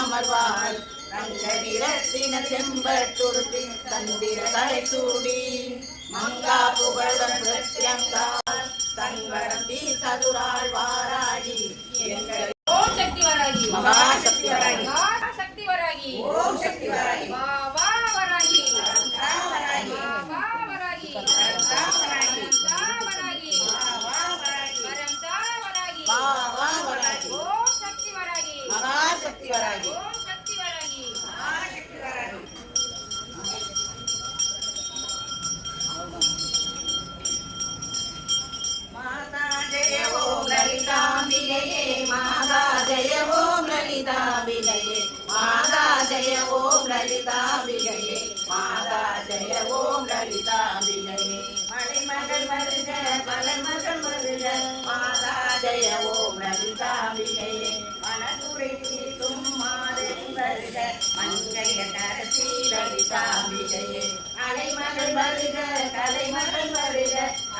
அமர்வாள் ரங்கநிறத்தின செம்பட்டுருத்தி தந்திர தலை சூடி மங்கா புகழம் பிரத்யங்கால் தங்கடம் தீர்த்ததுராள் வாராகி எங்கள் ஓம் சக்தி வராகி மகாசக்தி வராகி சக்தி வராகி ஓம் சக்தி வராகி வா வா வராகி வராகி வா வராகி வராகி வராகி வரம் தா வராகி வா வா வராகி ஓம் சக்தி வராகி மகாசக்தி வராகி ஓம் சக்தி வராகி மகாசக்தி வராகி மாதா ஜெய ஓம் லலிதாம்பிகையே மாதா ஜெய ஓம் லலிதாம்பிகையே மாதா ஜெய ஓம் லலிதாம்பிகையே மாதா ஜெய ஓம் லலிதாம்பிகையே மலைமகள் வருக மலர்மகள் வருக மாதா ஜெய ஓம் லலிதாம்பிகையே மனதுரை தீர்க்கும் மாதரி வருக மங்கைய கரசி லலிதாம்பிகையே அலைமகள் வருக கலைமகள் வருக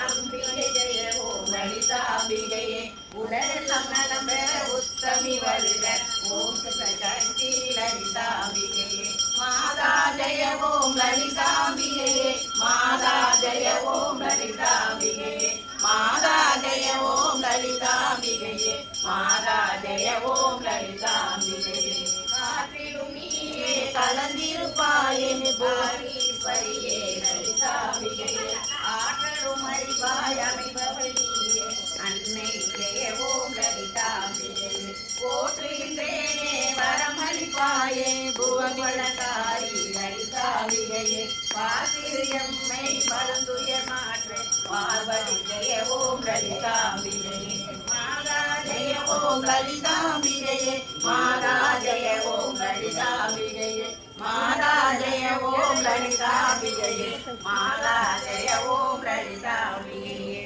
அம்பிகை ஜெய ஓம் லலிதாம்பிகையே உடலெல்லாம் நலம் பெற உத்தமி வருக ஓம் சுகி லலிதாம்பிகையே மாதா ஜெய ஓம் லலிதாம்பிகையே மாதா ஜெய ஓம் லலிதாம்பிகையே மாதா ஜெய ஓம் லலிதாம்பிகையே மாதா ஜெய ஓம் லலிதாம்பிகையே காற்றிலும் நீயே கலந்திருப்பாயே புவனீஸ்வரியே லலிதாம்பிகையே ஆற்றலும் அறிவாய் அமைபவள் நீயே அன்னை ஜெய ஓம் லலிதாம்பிகையே போற்றுகின்றேனே வரமளிப்பாயே புவனிலதாரி லலிதாம்பிகையே பாசிறு எம்மை பரந்துய மாற்று வாழ்வழி ஜெய ஓம் லலிதாம்பிகையே மாதா ஜெய ஓம் லலிதாம்பிகையே மாதா ஜெய ஓம் லலிதாம்பிகையே மாதா ஜெய ஓம் லலிதாம்பிகையே மாதா ஜெய ஓம் லலிதாம்பிகையே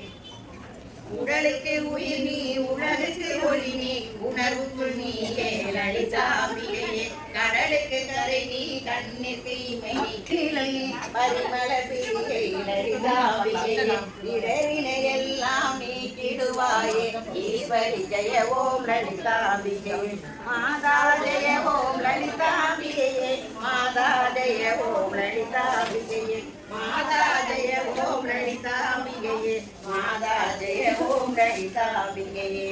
உடலுக்கு உயிர் நீ உடலுக்கு ஒளி நீ உணர்வுக்குள் நீயே லலிதாம்பிகையே கடலுக்கு கரை நீ கண்ணீர் தீமை நீ பரிமள பிரியை லலிதாம்பிகையே இடரினை எல்லாம் நீக்கிடுவாயே ஈஸ்வரி ஜெய ஓம் லலிதாம்பிகையே மாதா ஜெய ஓம் லலிதாம்பிகையே மாதா ஜெய ஓம் லலிதாம்பிகையே மாதா ஜெய ஓம் லலிதாம்பிகையே மாதா ஜெய ஓம் லலிதாம்பிகையே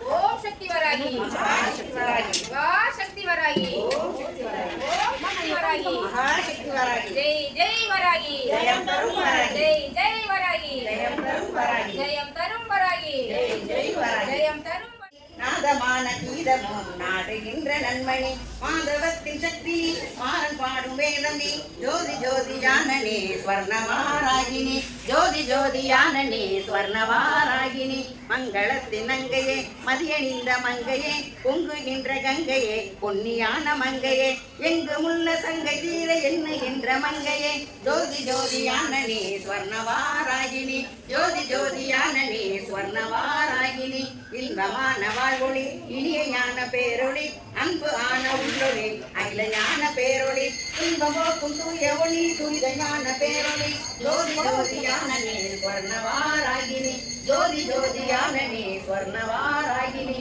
ஓம் சக்தி வராகி மகாசக்தி வராகி வா சக்தி வராகி ஓம் சக்தி வராகி ஓம் சக்தி வராகி மகாசக்தி வராகி ஜெய் ஜெய் வராகி ஜெயம் தரும் வராகி ஜெய் ஜெய் வராகி ஜெயம் தரும் வராகி ஜெயம் தரும் வராகி ஜெய் ஜெய் வராகி ஜெயம் தரும் நாதமான கீதமும் நாடுகின்ற நன்மணி மாதவத்தின் சக்தி மாறன் பாடும் வேதமே ஜோதி ஜோதி யானனே ஸ்வர்ணவாராகினி ஜோதி ஜோதி யானனே ஸ்வர்ணவாராகினி மங்களத்தின் அங்கையே மதியணிந்த மங்கையே பொங்குகின்ற கங்கையே பொன்னியான மங்கையே எங்கு முள்ள சங்கை தீர எண்ணுகின்ற மங்கையே ஜோதி ஜோதி யானனே ஸ்வர்ணவாராகினி ஜோதி ஜோதி யானனே ஸ்வர்ணவாராகினி இன்பமான வாழ்வொளி இனிய ஞான பேரொளி அன்பு ஆன உள்ளொளி அகில ஞான பேரொளி பேரொளி துன்பம் போக்கும் தூய ஒளி துரித ஞான பேரொளி ஜோதி ஜோதியான நீ ஸ்வர்ணவாராகினி ஜோதி ஜோதியான நீ ஸ்வர்ணவாராகினி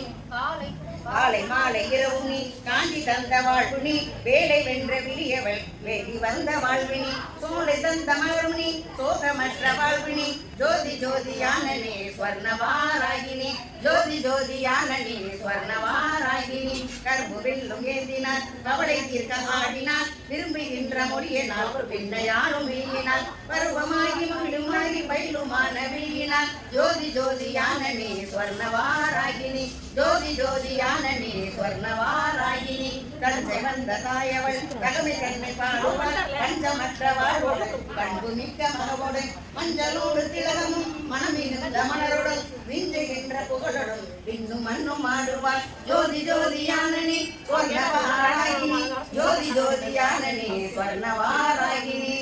காலை மாலை இரவு நீ காஞ்சி தந்த வாழ்வு நீ வேலை வென்ற விழியவள் வேதி வந்த வாழ்வினி சோலை தந்த மலரும் நீ சோகமற்ற வாழ்வினி ஜோதி ஜோதியான நீ ஸ்வர்ணவாராகினி ஜோதி ஜோதியான நீ ஸ்வர்ணவாராகினி கரும்பு வெல்லும் ஏந்தினார் கவலை தீர்க்க ஆடினார் விரும்புகின்ற மொழியினால் பின்னையாலும் வீழினார் பருவமாகி முழுமாகி பயிலுமான வீழினார் ஜோதி ஜோதியான நீ ஸ்வர்ணவாராகினி ஜோதி ஜோதியான நீ ஸ்வர்ணவாராகினி தந்தை வந்த தாயவள் தகமை கண்மை பாடுவள் பஞ்சமற்ற வாழ்வோடு பண்பு மிக்க மகவோடு மஞ்சளோடு திலகமும் மனமிகுந்த மலரோடும் விஞ்சுகின்ற புகழோடும் பின்னும் மண்ணும் ஆடுவாள் ஜோதி ஜோதியான நீ ஸ்வர்ணவாராகினி ஜோதி ஜோதியான நீ ஸ்வர்ணவாராகினி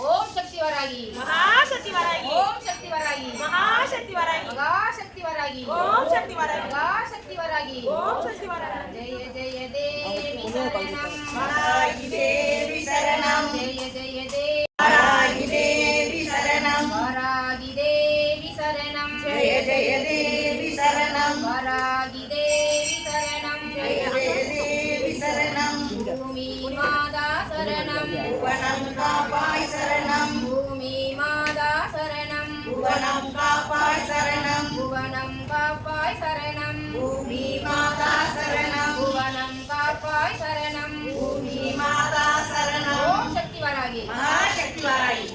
ஓம் சக்தி வராகி மகாசக்தி வராகி ஓம் சக்தி வராகி மகாசக்தி வராகி மகாசக்தி வராகி ஓம் சக்தி வராகி மகாசக்தி வராகி ஓம் சக்தி வராகி ஜெய ஜெய தேவி சரணம் வாராகி தேவி சரணம் ஜெய ஜெய தேவி வாராகி தேவி சரணம் வராகி தேவி சரணம் ஜெய ஜெய தேவி சரணம் வராகி தேவி சரணம் ஜெய ஜெய தேவி சரணம் பூமி மாதா சரணம் புவனம் காப்பாய் சரணம் பூமி மாதா சரணம் புவனம் காப்பாய் சரணம் புவனம் காப்பாய் சரணம் பூமி மாதா சரணம் புவனம் காப்பாய் சரணம் பூமி மாதா சரணம் ஓம் சக்தி வராகி மகாசக்தி வாராகி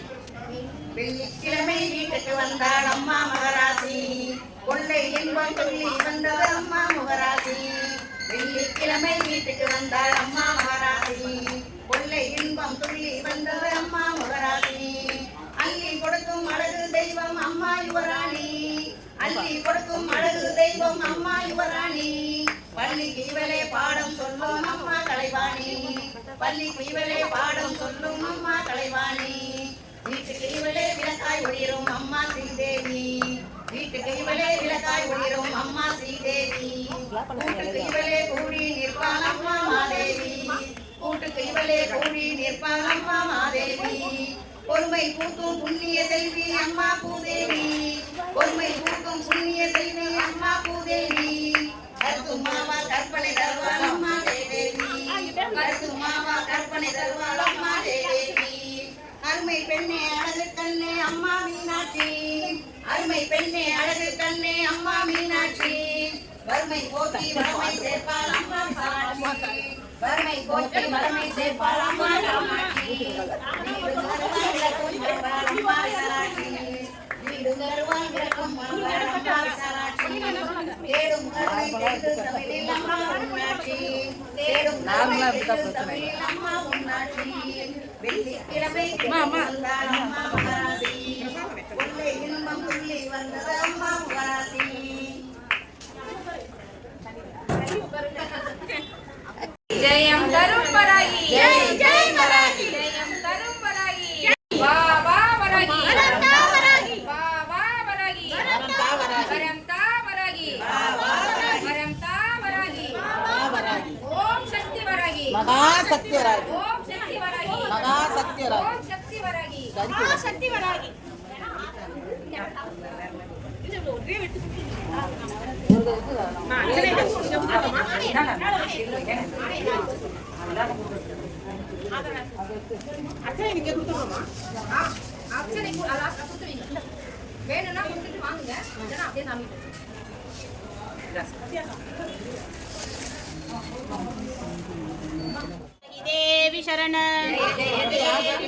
வெள்ளிக்கிழமை வீட்டுக்கு வந்தாள் அம்மா மகராசி கொள்ளை என்பம் சொல்லி வந்தவர் அம்மா முகராசி வெள்ளிக்கிழமை வீட்டுக்கு வந்தாள் அம்மா மகராசி கொள்ளை இன்பம் துள்ளி வந்தவர் அம்மா முகராசி அள்ளி கொடுக்கும் அழகு தெய்வம் அம்மா யுவராணி அள்ளி கொடுக்கும் அழகு தெய்வம் அம்மா யுவராணி பள்ளிக்கு இவளே பாடம் சொல்லும் அம்மா கலைவாணி பள்ளிக்கு இவளே பாடம் சொல்லும் அம்மா கலைவாணி வீட்டுக்கு இவளே விளக்காய் ஒளிரும் அம்மா ஸ்ரீதேவி வீட்டுக்கு இவளே விளக்காய் ஒளிரும் அம்மா ஸ்ரீதேவி கூட்டுக்கு இவளே கூடி நிற்பாள் அம்மா மாதேவி கூட்டுக்கு இவளே கூடி நிற்பாள் அம்மா மாதேவி பொறுமை பூக்கும் புண்ணிய செல்வி அம்மா பூதேவி பொறுமை பூக்கும் புண்ணிய செல்வி அம்மா பூதேவி கருத்தும் மாவா கற்பனை தருவாள் அம்மா தேவி கருத்தும் மாவா கற்பனை தருவாள் அம்மா தேவி அருமை பெண்ணே அழகு கண்ணே அம்மா மீனாட்சி அருமை பெண்ணே அழகு கண்ணே அம்மா மீனாட்சி வறுமை போக்கி வறுமை சேர்ப்பாள் அம்மா சாட்சி வறுமை போக்கி வறுமை சேர்ப்பாள் அம்மா காமாட்சி அம்மா சாட்சி வீடு தருவாய் விளக்கம் அம்மா சாட்சி தேடும் கருணை தெரிந்து தமிழில் அம்மா உன்னாட்சி தேடும் கருணை தெரிந்து தமிழில் அம்மா உன்னாட்சி வெள்ளிக்கிழமை வந்தாள் அம்மா மகராசி கொள்ளை இன்பம் துள்ளி வந்தது அம்மா மகராசி ஜெயம் தரும் வராகி ஜெய் ஜெய் வராகி ஜெயம் தரும் வராகி வா வா வராகி வரம் தா வராகி வா வா வராகி வரம் தா வராகி வரம் தா வராகி வா வா வராகி வரம் தா வராகி வராகி ஓம் சக்தி வராகி மகாசக்தி வராகி ஓம் சக்தி வராகி மகாசக்தி வராகி ஓம் சக்தி வராகி மகாசக்தி வராகி அர்ச்சனை கொடுத்துருவீங்க வேணும்னா கொடுத்துட்டு வாங்குங்க இல்லைன்னா அப்படியே சாமி தேவி சரணம் தேவி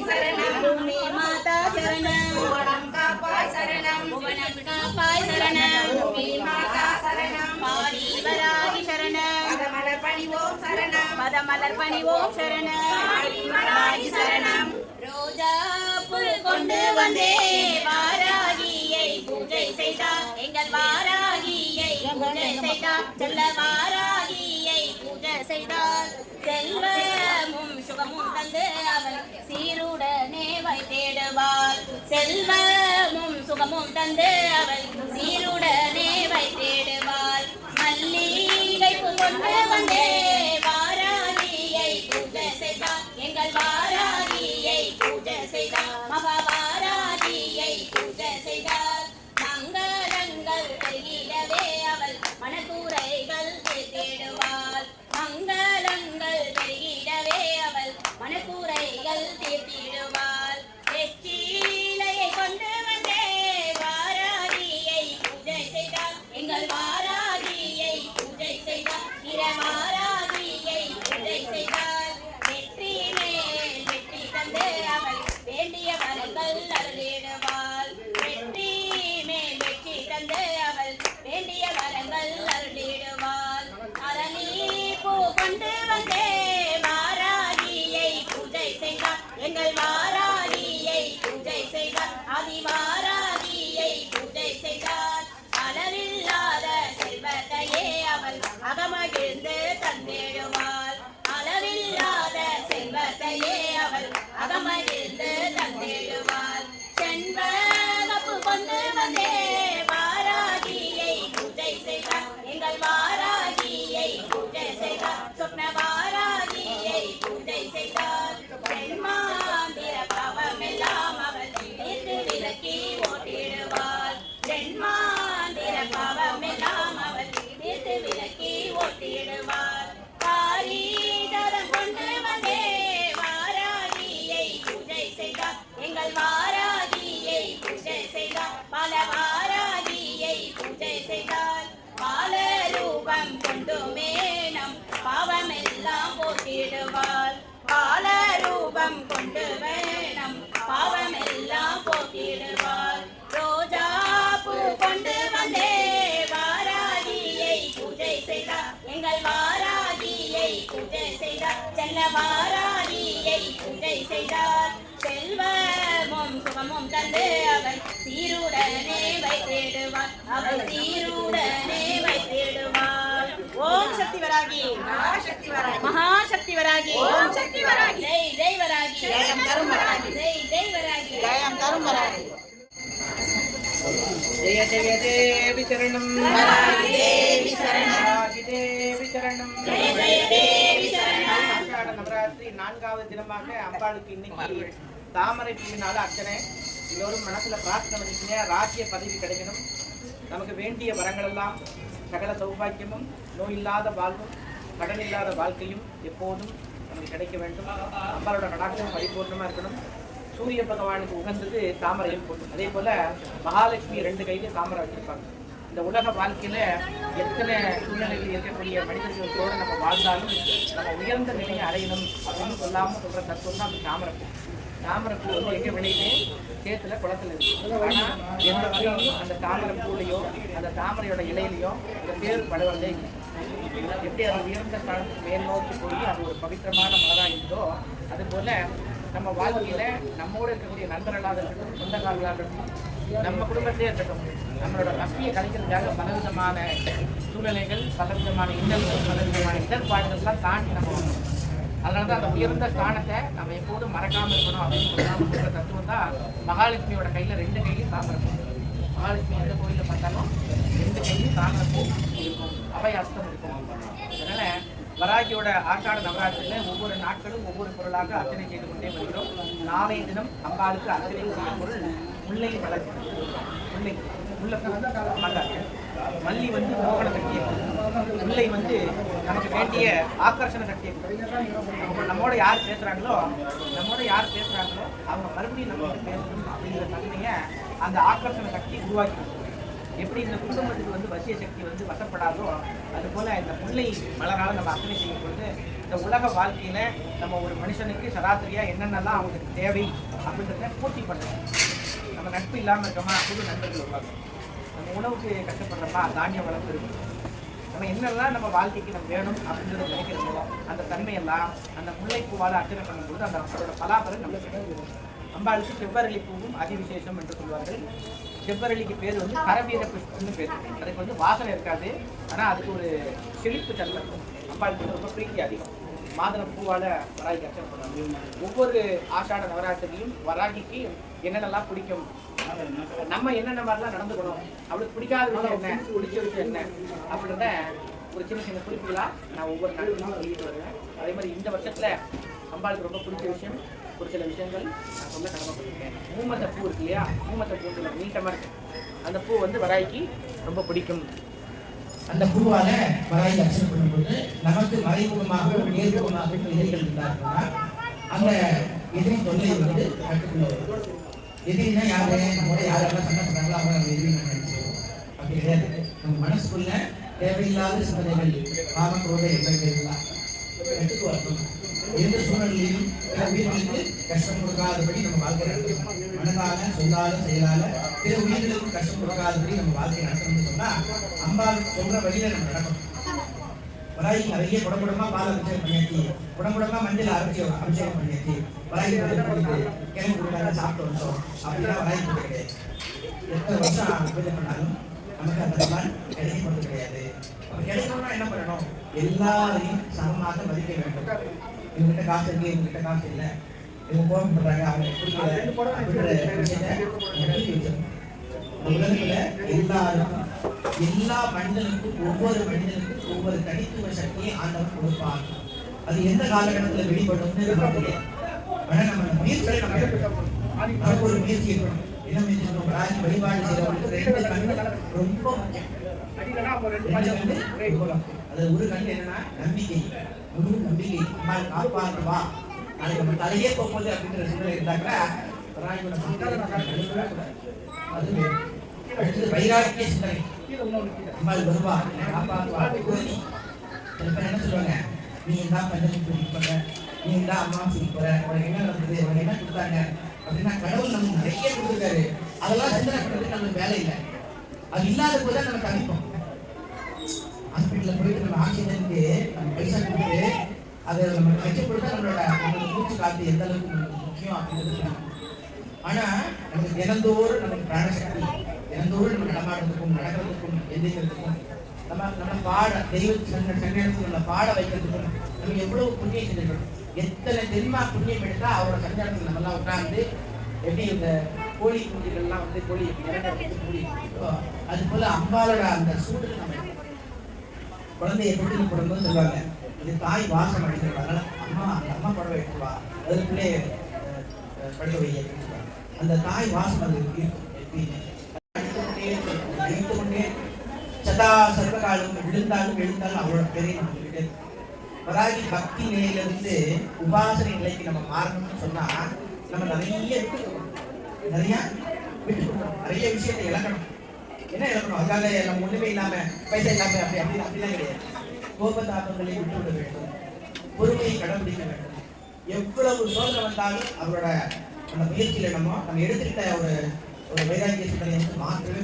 சரணம் பூமி மாதா சரணம் புவனம் காப்பாய் சரணம் புவனம் காப்பாய் சரணம் பூமி மாதா சரணம் பாடி வராகி சரணம் பதமலர் பணிவோம் சரணம் பதமலர் பணிவோம் சரணம் வராகி சரணம் ரோஜா புல் கொண்டு வந்தே வாராகியை பூஜை செய்தார் எங்கள் வாராகியை பூஜை செய்தார் செல்ல வாராகியை பூஜை செய்தார் செல்வமும் சுகமும் தந்து அவள் சீருடனே வைத்திடுவாள் செல்வமும் சுகமும் தந்து அவள் சீருடனே வைத்திடுவாள் மல்லிகை பூ கொண்டு வந்தே வாராகியை பூஜை போக்கிடுவாள் பாலரூபம் கொண்டு வேணும் பாவமெல்லாம் போக்கிடுவாள் ரோஜா பூ கொண்டு வந்தே வாராகியை பூஜை செய்தார் எங்கள் வாராகியை பூஜை செய்தார் செல்ல வாராகியை பூஜை செய்தார் செல்வமும் சுகமும் தந்து அவள் சீருடனே வைத்திடுவாள் அவள் சீருடனே வைத்திடுவாள் ஓம் சக்தி வராகி மகாசக்தி வராகி மகாசக்தி வராகி ஓம் சக்தி வராகி ஜெய் ஜெய் வராகி ஜெயம் தரும் வராகி ஜெய் ஜெய் வராகி ஜெயம் தரும் வராகி ஜெய ஜெய தேவி சரணம் வராகி தேவி சரணம் வராகி தேவி சரணம் ஜெய ஜெய தேவி சரணம் ஆஷாட நவராத்திரி 4வது தினமாக அம்பாளுக்கு இன்னைக்கு தாமரை பூவினால அர்ச்சனை. எல்லோரும் மனசுல பிரார்த்தனை பண்ணிக்கங்க. ராஜ்ய பதவி கிடைக்கணும், நமக்கு வேண்டிய வரங்கள் எல்லாம், சகல சௌபாக்கியமும், நோய் இல்லாத வாழ்வும், கடன் இல்லாத வாழ்க்கையும் எப்போதும் நமக்கு கிடைக்க வேண்டும். அம்பாளோட கடாட்சம் பரிபூர்ணமா இருக்கணும். சூரிய பகவானுக்கு உகந்தது தாமரையில் போட்டு. அதே போல மகாலட்சுமி 2 கையில தாமரை வச்சிருப்பாங்க. இந்த உலக வாழ்க்கையில எத்தனை சூழ்நிலைகள் இருக்கக்கூடிய மனிதர்களோடு நம்ம வாழ்ந்தாலும் நம்ம உயர்ந்த நிலையை அடையணும் அப்படின்னு சொல்லாம சொல்ற தத்துவம் தான் அந்த தாமரைப்பூ. தாமரைப்பூ வந்து எங்க விளையுது? சேத்துல குளத்துல இருக்கு. ஆனா எந்த வகையிலையும் அந்த தாமரைப்பூலையோ அந்த தாமரையோட இலையிலையோ அந்த பேர் படுவதே இல்லை. எப்படி அது உயர்ந்த ஸ்தானத்துக்கு மேல் நோக்கி போய் அது ஒரு பவித்திரமான மலரா இருந்தோ அது போல நம்ம வாழ்க்கையில நம்மோடு இருக்கக்கூடிய நண்பர்களாக இருக்கட்டும், சொந்தக்காரர்களாக இருக்கட்டும், நம்ம குடும்பத்திலே இருக்கட்டும், நம்மளோட பக்தியை கலைக்கிறதுக்காக பலவிதமான சூழ்நிலைகள், பலவிதமான இன்னல்கள், பலவிதமான இடர்பாடுகள்லாம் தாண்டி நம்ம வரணும். அதனால தான் அந்த உயர்ந்த ஸ்தானத்தை நம்ம எப்போதும் மறக்காமல் இருக்கணும் அப்படின்னு சொல்ற தத்துவம் தான் மகாலட்சுமியோட கையில் 2 கையிலும் தாமரைப்பூ. மகாலட்சுமி எந்த கோயிலில் பார்த்தாலும் 2 கையிலும் தாமரைப்பூ இருக்கும், அபயாஸ்தம் இருக்கும். அதனால வராகியோட ஆஷாட நவராத்திரியில் ஒவ்வொரு நாட்களும் ஒவ்வொரு பொருளாக அர்ச்சனை செய்து கொண்டே வருகிறோம். நாளைய தினம் அம்பாளுக்கு அர்ச்சனை செய்யும் பொருள் முல்லை மலர். முல்லை முல்லைப்பூ மலர். மல்லி வந்து மோகன சக்தியை, முல்லை வந்து நமக்கு வேண்டிய ஆக்கர்ஷண சக்தியை. நம்மோட யார் பேசுறாங்களோ அவங்க மறுபடியும் நம்ம வந்து பேசணும் அப்படிங்கிற தன்மையை அந்த ஆக்கர்ஷண சக்தி உருவாக்கி, எப்படி இந்த குடும்பத்துக்கு வந்து வசிய சக்தி வந்து வசப்படாதோ அது போல இந்த முல்லை மலரால் நம்ம அர்ச்சனை செய்யும் பொழுது இந்த உலக வாழ்க்கையில நம்ம ஒரு மனுஷனுக்கு சராசரியா என்னென்னலாம் அவங்களுக்கு தேவை அப்படின்றத பூர்த்தி பண்ணுறோம். நம்ம நட்பு இல்லாமல் இருக்கோமா, புது நண்பர்கள் உருவாக்கும். நம்ம உணவுக்கு கஷ்டப்படுறோமா, தானிய வளர்ப்பு இருக்கும். நம்ம என்னெல்லாம் நம்ம வாழ்க்கைக்கு நம்ம வேணும் அப்படின்றத நினைக்கிறோமோ அந்த தன்மையெல்லாம் அந்த முல்லைப்பூவால் அர்ச்சனை பண்ணும்போது அந்த அதோட பலாபலன் நமக்கு கிடைக்கும். அம்பாளுக்கு செவ்வரளி பூவும் அதிவிசேஷம் என்று சொல்வார்கள். செவ்வரளிக்கு பேர் வந்து கரவீர புஷ்பம்னு பேர். அதுக்கு வந்து வாசனை இருக்காது, ஆனால் அதுக்கு ஒரு செழிப்பு தன்மை இருக்கும். அம்பாளுக்கு ரொம்ப பிரீத்தி அதிகம். மாதுளை பூவால் வராகி அர்ச்சனை பண்ணுவாங்க. ஒவ்வொரு ஆஷாட நவராத்திரியும் வராகிக்கு என்னென்னலாம் பிடிக்கும், நம்ம என்னென்ன மாதிரிலாம் நடந்துக்கணும், அவளுக்கு பிடிக்காத விஷயம் என்ன, பிடிச்ச விஷயம் என்ன அப்படின்றத ஒரு சின்ன சின்ன குறிப்புகளாக நான் ஒவ்வொரு நாட்களும் சொல்லிட்டு வருவேன். அதே மாதிரி இந்த வருஷத்தில் அம்பாளுக்கு ரொம்ப பிடிச்ச விஷயம் ஒரு சில விஷயங்கள் நான் சொல்ல கடமைப்பட்டிருக்கேன். மூமத்தை பூ இருக்கு இல்லையா, மூமத்தை பூ நீட்டமாக இருக்கு. அந்த பூ வந்து வராய்க்கு ரொம்ப பிடிக்கும். அந்த பூவால வராகி அர்ச்சனை பண்ணும்போது நமக்கு மறைமுகமாக நேர்முகமாக எதிரிகள் இருந்தார்கள்னா அந்த எதிரி தொல்லை வந்து கட்டுக்குள்ள வரும். எதிரினா யாரு, நம்மளோட யாரெல்லாம் சண்டை பண்றாங்களோ அவங்க நம்ம எதிரி நினைச்சிருவோம். அப்படி கிடையாது. நம்ம மனசுக்குள்ள தேவையில்லாத சிந்தனைகள், காமக்ரோத எண்ணங்கள்லாம் கட்டுக்கு வரணும். எந்த சூழ்நிலையிலும் பிற உயிர்களுக்கு கஷ்டம் கொடுக்காதபடி நம்ம வாழ்க்கை நடத்தணும். மனதால, சொல்லால, செயலால பிற உயிர்களுக்கு கஷ்டம் கொடுக்காதபடி நம்ம வாழ்க்கை நடத்தணும்னு சொன்னா அம்பாள் சொல்ற வழியில நம்ம நடக்கணும். வராகி நிறைய குடம்புடமா பால் அபிஷேகம் பண்ணியாச்சு, குடம்புடமா மஞ்சள் அபிஷேகம் பண்ணியாச்சு, வராகி போயிட்டு கிழங்கு கொடுக்காத சாப்பிட்டு வந்தோம் அப்படின்னா வராகி பூஜை கிடையாது. எத்தனை வருஷம் பூஜை பண்ணாலும் நமக்கு அந்த பலன் கிடைக்கப்பது கிடையாது. கிடைக்கணும்னா என்ன பண்ணணும்? எல்லாரையும் சமமாக மதிக்க வேண்டும். இவங்ககிட்ட காசு இருக்கு, இவங்ககிட்ட காசு இல்லை, இவங்க கோபம் பண்றாங்க, அவங்க உலகத்துல எல்லாருக்கும் எல்லா மனிதனுக்கும் ஒவ்வொரு மனிதனுக்கும் ஒவ்வொரு தனித்துவ சக்தியை ஆண்டவன் கொடுப்பான். அது எந்த காலகட்டத்தில் வெளிப்படும்னு நமக்கு தெரியாது. ஆனா நம்ம முயற்சிகளை நமக்கு ஒரு முயற்சி இருக்கணும். என்ன முயற்சி இருக்கணும்? ராஜி வழிபாடு செய்யறவங்களுக்கு 2 கண்கள் ரொம்ப முக்கியம். 2 கண்ணு அது ஒரு கண் என்னன்னா நம்பிக்கை, முழு நம்பிக்கை. அம்மா காப்பாற்றுவா, நாளைக்கு நம்ம தலையே போகும்போது அப்படின்ற சூழ்நிலை இருந்தாக்கா அது அடுத்தது வைராக்கிய சிந்தனை. அம்மாள் வருவா, என்னை காப்பாற்றுவா. சில பேர் என்ன சொல்லுவாங்க, நீ தான் பஞ்சமி பிடிக்க போற, நீ தான் அம்மா பிடிக்க போற, உனக்கு என்ன நடந்தது, உனக்கு என்ன கொடுத்தாங்க அப்படின்னா கடவுள் நமக்கு நிறைய கொடுத்துருக்காரு. அதெல்லாம் சிந்தனை பண்ணுறதுக்கு நம்மளுக்கு வேலை இல்லை. அது இல்லாத போது தான் நம்ம தவிப்போம். ஹாஸ்பிட்டலில் போயிட்டு நம்ம ஆக்சிஜனுக்கு நம்ம பைசா கொடுத்து அதை நம்ம கஷ்டப்படுத்தா நம்மளோட மூச்சு காத்து எந்த அளவுக்கு நமக்கு முக்கியம் அப்படின்றது தெரியும். ஆனால் நமக்கு தினந்தோறும் நமக்கு பிராணசக்தி, தினந்தோறும் நம்ம நடமாடுறதுக்கும் நடக்கிறதுக்கும் எந்திரிக்கிறதுக்கும் நம்ம பாட தெய்வ சன்னிடத்தில் நம்ம பாட வைக்கிறதுக்கும் நம்ம எவ்வளவு புண்ணியம் செஞ்சிருக்கணும். எத்தனை தென்மா புண்ணியம் எடுத்தா அவரோட சஞ்சாரத்தில் நம்மெல்லாம் உட்கார்ந்து எப்படி இந்த கோழி குஞ்சுகள்லாம் வந்து கோழி கூடி அது போல அம்பாலோட அந்த சூடு நம்ம குழந்தைய தொட்டில் போடும்போது சொல்லுவாங்க, இது தாய் வாசம் அடிக்கிறாங்க, அம்மா அந்த அம்மா படம் வைக்குவா, அதுக்குள்ளே படுக்க வை அப்படின்னு சொல்லுவாங்க. அந்த தாய் வாசம் அது எப்படின்னு கொண்டே சதா சர்வகாலம் விழுந்தாலும் எழுந்தாலும் அவரோட பேரை நம்ம சொல்லிட்டே வராகி பக்தி நிலையிலிருந்து உபாசனை நிலைக்கு நம்ம மாறணும்னு சொன்னா நம்ம நிறைய நிறைய விட்டு கொடுக்கணும், நிறைய விஷயத்தை இழக்கணும். என்ன இழக்கணும்? அதுக்காக நம்ம ஒண்ணுமே இல்லாம பைசா இல்லாம அப்படிலாம் கிடையாது. கோபதாபங்களை விட்டு விட வேண்டும், பொறுமையை கடைபிடிக்க வேண்டும். எவ்வளவு சோதனை வந்தாலும் அவரோட அந்த முயற்சியில நம்ம எடுத்துக்கிட்ட ஒரு வைராக்கிய சிந்தனை வந்து மாற்றவே.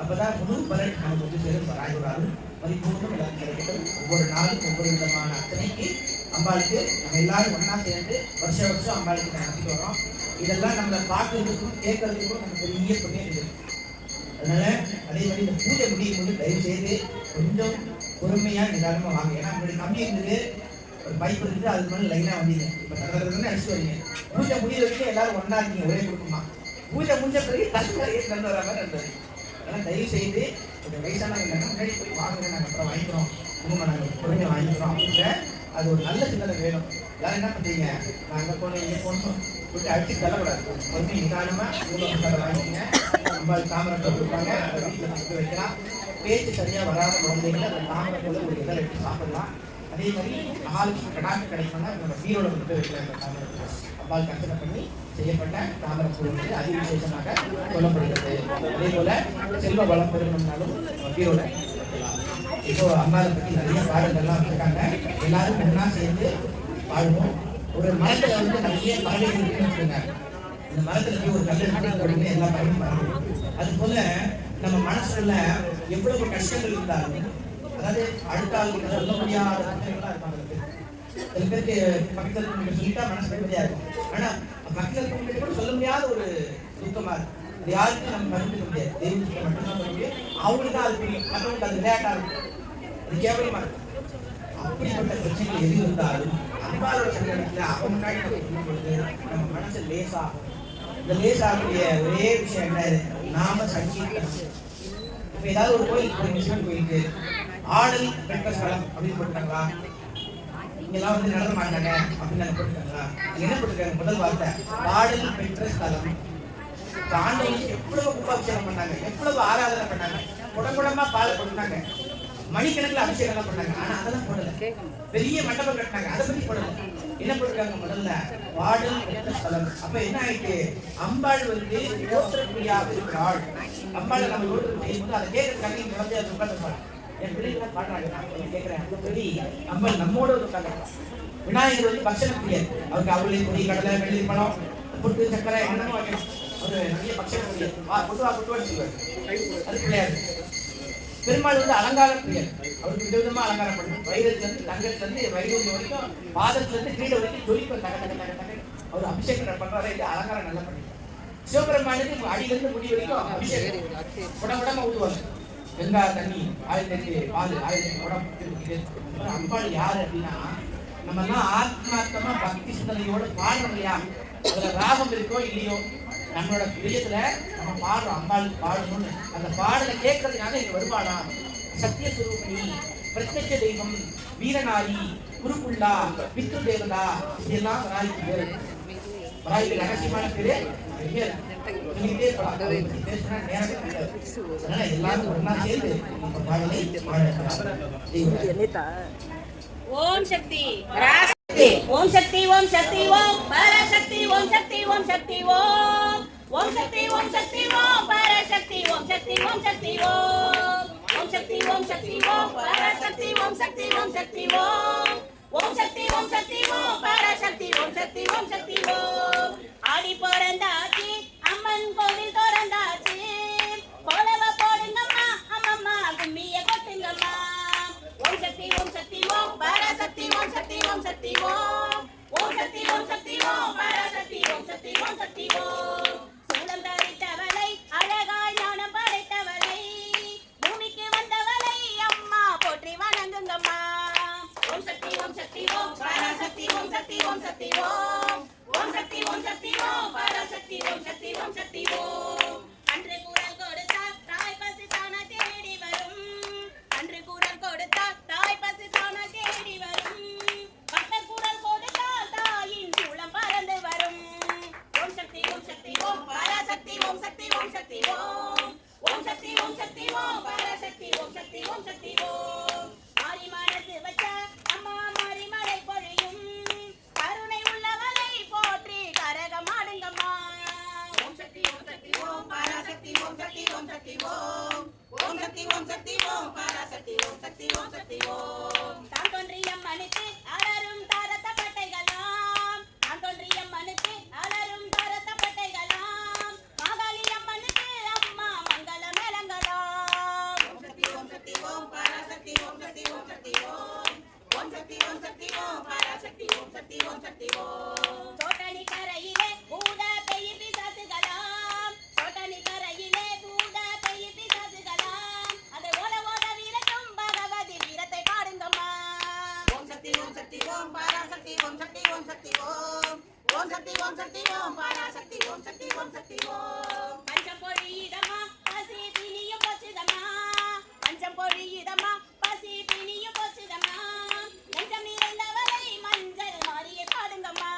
அப்பதான் முழு பலன் நமக்கு வந்து சேரும். வராஜரால் பரிபூர்ணம் எல்லாரும் கிடைக்கட்டும். ஒவ்வொரு நாளும் ஒவ்வொரு விதமான அத்தனைக்கு அம்பாளுக்கு நம்ம எல்லாரும் ஒன்னா சேர்ந்து வருஷம் அம்பாளுக்கு நடத்திட்டு வரோம். இதெல்லாம் நம்மளை பார்க்கறதுக்கும் கேட்கறதுக்கும் நம்ம பெரிய புண்ணியம் இருக்கு. அதனால அதே மாதிரி இந்த பூஜை முடியும் போது தயவு செய்து கொஞ்சம் பொறுமையா நிதானமா வாங்க. ஏன்னா உங்களுக்கு கம்மி இருந்தது, ஒரு பைப் இருந்து அது மேலே லைனா வந்தீங்க, இப்ப தரதுன்னு அடிச்சுட்டு வரீங்க. பூஜை முடிய வரைக்கும் எல்லாரும் ஒன்னா இருக்கீங்க ஒரே குடும்பமா. பூஜை முடிஞ்ச பிறகு தலை தந்து வர மாதிரி இருந்தது. அதனால் தயவு செய்து இந்த வயசானவங்க முன்னாடி போய் வாங்குங்க, நாங்கள் அப்புறம் வாங்கிக்கிறோம், குடும்பம் நாங்கள் பொறுமையை வாங்கிக்கிறோம் அப்படின்ற அது ஒரு நல்ல சிந்தனை வேணும். எல்லாரும் என்ன பண்ணுறீங்க, நாங்கள் போனோம் இங்கே போனோம் விட்டு அடிச்சு தரக்கூடாது. பொறுமை நிதானமாக குடும்பம் வாங்கிக்கிங்க. அம்பாள் தாமரத்தை கொடுப்பாங்க, அதை வீட்டில் கொடுத்து வைக்கலாம். பேச்சு சரியாக வராத குழந்தைங்களை அந்த தாமரத்தோட ஒரு இதில் எடுத்து சாப்பிடலாம். அதே மாதிரி மகாலட்சுமி கடாக்கு கிடைக்கணும்னா நம்ம பீரோட கொடுத்து வைக்கலாம். இந்த தாமரத்தை அம்பாள் கற்பனை பண்ணி செய்யப்பட்ட தாமரப்பூ வந்து அதிவிசேஷமாக சொல்லப்படுகிறது. அதே போல செல்வ வளம் பெருகணும்னாலும் பீரோட வைக்கலாம். இப்போ அம்பாவை பற்றி நிறைய பாடல்கள்லாம் வச்சிருக்காங்க, எல்லாரும் ஒன்னா சேர்ந்து பாடுவோம். ஒரு மரத்துல வந்து நிறைய பறவைகள் இருக்குன்னு வச்சுக்கோங்க. இந்த மரத்துல போய் ஒரு கல்லு போடுங்க, எல்லா பறவையும் பறக்கும். அது போல நம்ம மனசுல எவ்வளவு கஷ்டங்கள் இருந்தாலும், அதாவது அடுத்த ஆளுக்கு சொல்ல முடியாத பிரச்சனைகளா இருப்பாங்க. சில பேருக்கு பக்கத்துல இருக்கவங்க சொல்லிட்டா மனசு நிம்மதியா இருக்கும். ஆனா பக்கத்துல இருக்கவங்க கூட சொல்ல முடியாத ஒரு துக்கமா இருக்கும். அது யாருக்கும் நம்ம மறந்துக்க முடியாது, தெய்வத்துக்கு மட்டும்தான் சொல்ல முடியும். அவங்களுக்கு தான் அது தெரியும், மற்றவங்களுக்கு அது விளையாட்டா இருக்கும், அது கேவலமா இருக்கும். அப்படிப்பட்ட பிரச்சனைகள் எது இருந்தாலும் அம்பாலோட சங்கடத்துல அவன் முன்னாடி நம்ம சொல்லும் பொழுது நம்ம மனசு லேசாகும். இந்த லேசாகக்கூடிய ஒரே விஷயம் என்ன, நாம சங்கீர்த்தனம். இப்ப ஏதாவது ஒரு கோயிலுக்கு போய் சிவன் கோயிலுக்கு ஆடல் பெற்ற ஸ்தலம் அப்படின்னு போட்டுருக்காங்களா, இங்கெல்லாம் வந்து நடக்க மாட்டாங்க அப்படின்னு போட்டுருக்காங்களா? என்ன போட்டுருக்காங்க? முதல் வார்த்தை ஆடல் பெற்ற ஸ்தலம். ஆண்டவனுக்கு எவ்வளவு கும்பாபிஷேகம் பண்ணாங்க, எவ்வளவு ஆராதனை பண்ணாங்க, குடங்குடமா பாலை போட்டுனாங்க, மணிக்கணக்கில் அபிஷேகம் பண்ணாங்க. ஆனா அதெல்லாம் போடல. பெரிய மண்டபம் கட்டினாங்க, அதை பத்தி போடல. என்ன போட்டுருக்காங்க? முதல்ல வாடல் பெற்ற ஸ்தலம். அப்ப என்ன ஆயிட்டு, அம்பாள் வந்து யோத்திரப்பிரியாக இருக்கிறாள். அம்பாளை நம்ம யோத்திரம் செய்யும்போது அதை கேட்கறதுக்காக இங்க வந்து அது உட்காந்துருப்பாங்க. என் பிள்ளைகள் பாடுறாங்க, நான் கேட்கிறேன். அந்த பெரிய அம்பாள் நம்மோட உட்காந்துருப்பாங்க. விநாயகர் வந்து பக்ஷண பிரியர், அவருக்கு அவளை பொடி கடலை வெள்ளி பழம் புட்டு சக்கரை என்னமோ வைக்கணும். ஒரு நிறைய பக்ஷண பிரியர், புட்டுவான்னு சொல்லுவார், அது கிடையாது. பெருமாள் வந்து அலங்கார பிரியர், அவருக்கு விதவிதமா அலங்காரம் பண்ணும். வைரத்துல இருந்து தங்கத்துல இருந்து வைரூரியம் வரைக்கும், பாதத்துல இருந்து கீழே வரைக்கும் ஜொலிக்கும். தக தக தக தக அவர் அபிஷேகம் பண்றாரு, இது அலங்காரம் நல்லா பண்ணிட்டார். சிவபெருமானுக்கு அடியிலிருந்து முடி வரைக்கும் அபிஷேகம் உடம்புடமா ஊதுவாங்க. கங்கா தண்ணி 1008 பால் 1008 உடம்பு. அம்பாள் யாரு அப்படின்னா, நம்ம எல்லாம் ஆத்மார்த்தமா பக்தி சிந்தனையோட பாடுறோம் இல்லையா, அதுல ராகம் இருக்கோ இல்லையோ, நம்மளோட பிரியத்துல நம்ம பாடுறோம், அம்பாளுக்கு பாடணும்னு. அந்த பாடலை கேட்கறதுனால இங்க வருவானா சத்திய சுரூபிணி, பிரத்யட்ச தெய்வம், வீரநாரி, குருக்குள்ளா, பித்ரு தேவதா, இதெல்லாம் வராய்க்கு பேரு. வராய்க்கு ரகசியமான பேரு நிறைய சொல்லிட்டே இருக்கலாம், பேசினா நேரமே கிடையாது. அதனால எல்லாரும் ஒன்னா சேர்ந்து இந்த பாடலை பாட. ஓம் சக்தி ஓம் சக்தி ஓம் சக்தி ஓம் பராசக்தி ஓம் சக்தி ஓம் சக்தி ஓம் ஓம் சக்தி ஓம் சக்தி ஓம் பராசக்தி ஓம் சக்தி ஓம் சக்தி ஓம் ஓம் சக்தி ஓம் சக்தி ஓம் பராசக்தி ஓம் சக்தி ஓம் சக்தி ஓம் ஓம் சக்தி ஓம் சக்தி ஓம் பராசக்தி ஓம் சக்தி ஓம் சக்தி ஓம். ஆடி பிறந்தாச்சு அம்மன் கோவில் திறந்தாச்சு, கோலவ போடுங்கம்மா அம்மம்மா கும்மிய கொட்டுங்கம்மா. ஓம் சக்தி ஓம் சக்தி ஓம் பராசக்தி ஓம் சக்தி ஓம் சக்தி ஓம். ஓம் சக்தி ஓம் சக்தி ஓம் பராசக்தி ஓம் சக்தி ஓம் சக்தி ஓம். சூலம் தரித்தவளை அழகாய் ஞானம் படைத்தவளை, பூமிக்கு வந்தவளை அம்மா போற்றி வணங்குங்கம்மா. ஓம் சக்தி ஓம் சக்தி ஓம் பராசக்தி ஓம் சக்தி ஓம் சக்தி ஓம். ஓம் சக்தி ஓம் சக்தி ஓம் பராசக்தி ஓம் சக்தி ஓம் சக்தி ஓம். அன்று குரல் கொடுத்தார் தாய் பசு தானா தேடி வரும், அன்று குரல் கொடுத்தார் தாய் பசு தானா தேடி வரும், பக்தர் குரல் கொடுத்தால் தாயின் சூளம் பறந்து வரும். ஓம் சக்தி ஓம் சக்தி ஓம் பராசக்தி ஓம் சக்தி ஓம் சக்தி ஓம். ஓம் சக்தி ஓம் சக்தி ஓம் பராசக்தி ஓம் சக்தி ஓம் சக்தி ஓம். மாறி மனசு வச்ச அம்மா மாறி மழை பொழியும், கருணை உள்ளவளை போற்றி கரகமாடுங்கம்மா. ஓம் சக்தி ஓம் சக்தி ஓம் பராசக்தி ஓம் சக்தி ஓம் சக்தி ஓம். ஓம் சக்தி ஓம் சக்தி ஓம் பராசக்தி ஓம் சக்தி ஓம் சக்தி ஓம். தான் தோன்றிய மனுக்கு அலரும் தாரத பட்டைகளாம், தான் தோன்றிய மனுக்கு அலரும் தாரத பட்டைகளாம், மாகாளி அம்மனுக்கு அம்மா மங்கள மேளங்களாம். ஓம் சக்தி ஓம் சக்தி ஓம் பராசக்தி ஓம் சக்தி ஓம் சக்தி ஓம். ஓம் சக்தி ஓம் சக்தி ஓம் பராசக்தி ஓம் சக்தி ஓம் சக்தி ஓம். சோட்டனி கரையிலே பூத பெய்ய பிசாசுகளாம், சோட்டனி கரையிலே பூத பெய்ய பிசாசுகளாம், அதை ஓட ஓட வீரட்டும் பகவதி வீரத்தை பாடுங்கம்மா. ஓம் சக்தி ஓம் சக்தி ஓம் பராசக்தி ஓம் சக்தி ஓம் சக்தி ஓம். ஓம் சக்தி ஓம் சக்தி ஓம் பராசக்தி ஓம் சக்தி ஓம் சக்தி ஓம். பஞ்சம் பொழியுதம்மா பசி பிணியும் போச்சுதம்மா, பஞ்சம் பொழியுதம்மா பசி பிணியும் போச்சுதம்மா, நெஞ்சம் நிறைந்தவளை மஞ்சள் மாறியே பாடுங்கம்மா.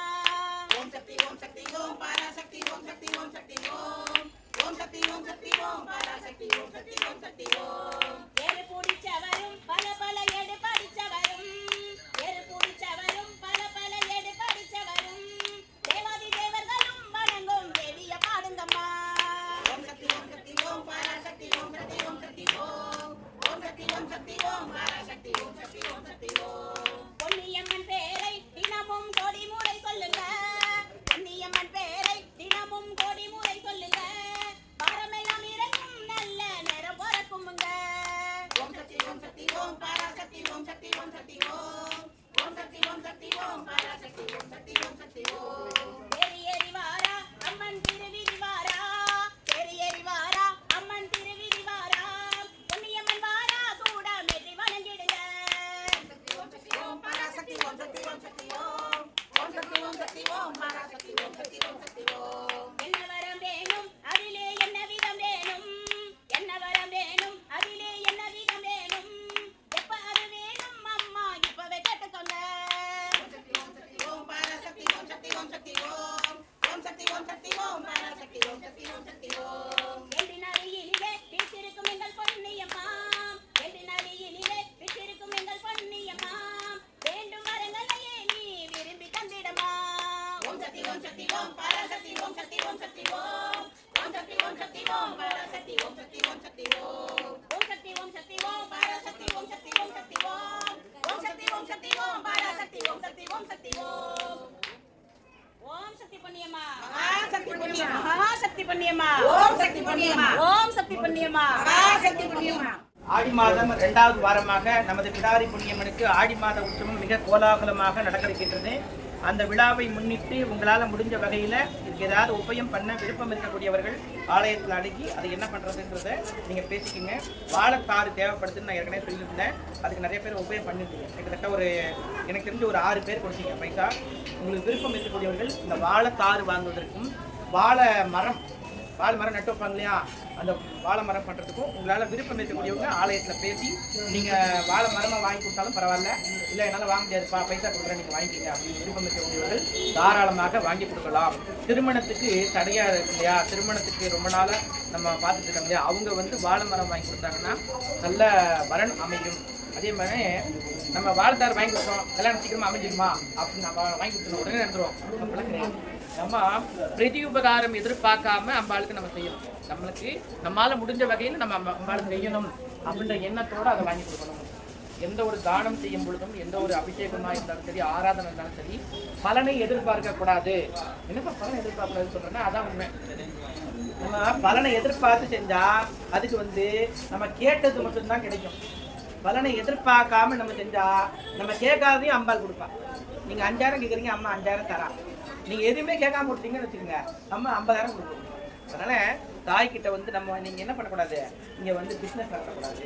ஓம் சக்தி ஓம் சக்தி ஓம் பராசக்தி ஓம் சக்தி ஓம் சக்தி ஓம். ஓம் சக்தி ஓம் சக்தி ஓம் பராசக்தி ஓம் சக்தி ஓம் சக்தி ஓம். ஏறு பிடிச்சவரும் பல பல எடு படிச்சவரும், ஏறு பிடிச்சவரும் பல பல எடு படிச்சவரும், தேவாதி தேவர்களும் வணங்கும் தேவிய பாடுங்கம்மா. ஓம் சக்தி ஓம் சக்தி ஓம் பராசக்தி ஓம் சக்தி ஓம் சக்தி ஓம். ஓம் சக்தி ஓம் சக்தி ஓம் பராசக்தி ஓம் சக்தி ஓம் சக்தி ஓம். பொன்னியம்மன் பேரை தினமும் கோடி முறை சொல்லுங்க, பொன்னியம்மன் பேரை தினமும் கோடி முறை சொல்லுங்க, பாரமெல்லாம் இறங்கும் நல்ல நேரம் பிறக்குமுங்க. ஓம் சக்தி ஓம் சக்தி ஓம் பராசக்தி ஓம் சக்தி ஓம் சக்தி ஓம். ஓம் சக்தி ஓம் சக்தி ஓம் பராசக்தி ஓம் சக்தி ஓம் சக்தி ஓம். ஏறி ஏறி வாரா அம்மன் திருவிதி வாரா, ஏறி ஏறி வாரா அம்மன் திருவிதி வாரா, பொன்னியம்மன் வாரா சூட மேற்றி வணங்கிடுங்க. ஓம் சக்தி ஓம் பராசக்தி ஓம் சக்தி ஓம் சக்தி ஓம். ஓம் சக்தி ஓம் சக்தி ஓம் பராசக்தி ஓம் சக்தி ஓம் சக்தி ஓம். என்ன வரம் வேணும் அதிலே என்ன விதம் வேணும், என்ன வரம் வேணும் அதிலே என்ன விதம் வேணும், எப்ப அது வேணும் அம்மா இப்பவே கேட்டுக்கோங்க. ஓம் சக்தி ஓம் சக்தி ஓம் பராசக்தி ஓம் சக்தி ஓம் சக்தி ஓம். ஓம் சக்தி ஓம் சக்தி ஓம் பராசக்தி ஓம் சக்தி ஓம் சக்தி ஓம். என்று நதியிலே வீற்றிருக்கும் எங்கள் பொன்னியம்மா, என்று நதியிலே வீற்றிருக்கும் எங்கள் பொன்னியம்மா, வேண்டும் வரங்களையே நீ விரும்பி தந்திடமா. ஓம் சக்தி ஓம் சக்தி ஓம் பராசக்தி ஓம் சக்தி ஓம் சக்தி ஓம். ஓம் சக்தி ஓம் சக்தி ஓம் பராசக்தி ஓம் சக்தி ஓம் சக்தி ஓம். ஓம் சக்தி ஓம் சக்தி ஓம் பராசக்தி ஓம் சக்தி ஓம் சக்தி ஓம். ஓம் சக்தி ஓம் சக்தி ஓம் பராசக்தி ஓம் சக்தி ஓம் சக்தி ஓம். ஓம் சக்தி பொன்னியம்மா, மகாசக்தி புண்ணியம்மா, மகாசக்தி பொன்னியம்மா, ஓம் சக்தி புண்ணியம்மா, ஓம் சக்தி பொன்னியம்மா. மகாசக்தி புண்ணியம்மா. ஆடி மாதம் 2வது வாரமாக நமது பிடாரி புண்ணியம்மனுக்கு ஆடி மாத உற்சவம் மிக கோலாகலமாக நடக்க இருக்கின்றது. அந்த விழாவை முன்னிட்டு உங்களால் முடிஞ்ச வகையில் இதுக்கு ஏதாவது உபயம் பண்ண விருப்பம் இருக்கக்கூடியவர்கள் ஆலயத்தில் அணுகி அதை என்ன பண்ணுறதுன்றதை நீங்கள் பேசிக்கிங்க. வாழைத்தாறு தேவைப்படுதுன்னு நான் ஏற்கனவே சொல்லியிருந்தேன். அதுக்கு நிறைய பேர் உபயம் பண்ணிருந்தீங்க. கிட்டத்தட்ட ஒரு எனக்கு தெரிஞ்சு ஒரு 6 பேர் கொடுத்தீங்க பைசா. உங்களுக்கு விருப்பம் இருக்கக்கூடியவர்கள் இந்த வாழைத்தாறு வாங்குவதற்கும் வாழை மரம் நட்டு வைப்பாங்க இல்லையா, அந்த வாழை மரம் பண்ணுறதுக்கும் உங்களால் விருப்பம் இருக்கக்கூடியவங்க ஆலயத்தில் பேசி நீங்கள் வாழை மரமாக வாங்கி கொடுத்தாலும் பரவாயில்ல, இல்லை என்னால் வாங்க முடியாதுப்பா பைசா கொடுக்குறேன் நீங்கள் வாங்கிக்கிங்க அப்படின்னு விருப்பம் இருக்கக்கூடியவர்கள் தாராளமாக வாங்கி கொடுக்கலாம். திருமணத்துக்கு தடையாக இருக்கு இல்லையா, திருமணத்துக்கு ரொம்ப நாளாக நம்ம பார்த்துட்டு இருக்கோம் இல்லையா, அவங்க வாழை மரம் வாங்கி கொடுத்தாங்கன்னா நல்ல வரன் அமையும். அதே மாதிரி நம்ம வாழைத்தார் வாங்கி கொடுத்தோம் கல்யாணம் சீக்கிரமாக அமைஞ்சிருமா அப்படின்னு நம்ம வாங்கி கொடுத்துருவோம் உடனே நடந்துடும். அப்படிலாம் கிடையாது. நம்ம பிரதி உபகாரம் எதிர்பார்க்காம அம்பாளுக்கு நம்ம செய்யணும். நம்மளுக்கு நம்மளால முடிஞ்ச வகையில் நம்ம அம்பாளுக்கு செய்யணும் அப்படின்ற எண்ணத்தோடு அதை வாங்கி கொடுக்கணும். எந்த ஒரு தானம் செய்யும் பொழுதும், எந்த ஒரு அபிஷேகமா இருந்தாலும் சரி, ஆராதனை இருந்தாலும் சரி, பலனை எதிர்பார்க்க கூடாது. என்னப்பா பலனை எதிர்பார்க்க கூடாதுன்னு சொல்றேன்னா அதான் உண்மை. நம்ம பலனை எதிர்பார்த்து செஞ்சா அதுக்கு நம்ம கேட்டது மட்டும்தான் கிடைக்கும். பலனை எதிர்பார்க்காம நம்ம செஞ்சா நம்ம கேட்காதையும் அம்பாள் கொடுப்பா. நீங்க 5000 கேட்குறீங்க, அம்மா 5000 தரா. நீங்க எதுவுமே கேட்காம கொடுத்தீங்கன்னு வச்சுக்கோங்க, அம்மா 50000 கொடுக்கும். அதனால தாய்கிட்ட நம்ம நீங்க என்ன பண்ணக்கூடாது, இங்க பிசினஸ் நடத்தக்கூடாது.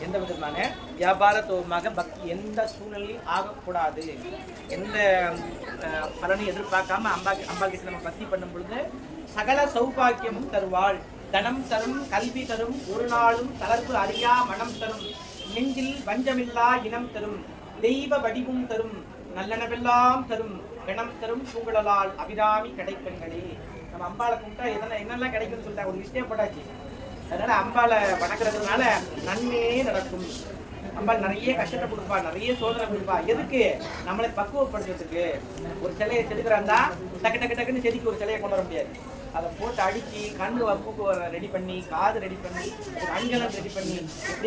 எந்த விதமான வியாபாரத்துவமாக பக்தி எந்த சூழ்நிலையும் ஆகக்கூடாது. எந்த பலனை எதிர்பார்க்காம அம்பாள் கிட்ட நம்ம பக்தி பண்ணும் பொழுது சகல சௌபாக்கியமும் தருவாள். தனம் தரும், கல்வி தரும், ஒரு நாளும் தளர்வு அறியா மனம் தரும், நெஞ்சில் வஞ்சமில்லா இனம் தரும், தெய்வ வடிவும் தரும், நல்லனவெல்லாம் தரும், பிணம் தரும் பூங்குழலால் அபிராமி கிடைப்பெண்களே. நம்ம அம்பாளை கும்பிட்டா என்னெல்லாம் கிடைக்கும்னு சொல்லிட்டா ஒரு விஷயம் போட்டாச்சு. அதனால அம்பாளை வணங்குறதுனால நன்மையே நடக்கும். அம்பாள் நிறைய கஷ்டத்தை கொடுப்பா, நிறைய சோதனை கொடுப்பா. எதுக்கு? நம்மளை பக்குவப்படுத்துறதுக்கு. ஒரு சிலையை செதுக்கிறாந்தா டக்கு டக்கு டக்குன்னு செதுக்கி ஒரு சிலையை கொண்டு வர முடியாது. அதை போட்டு அடிச்சு கண்ணு வப்புக்கு ரெடி பண்ணி, காது ரெடி பண்ணி, ஒரு அங்கலம் ரெடி பண்ணி,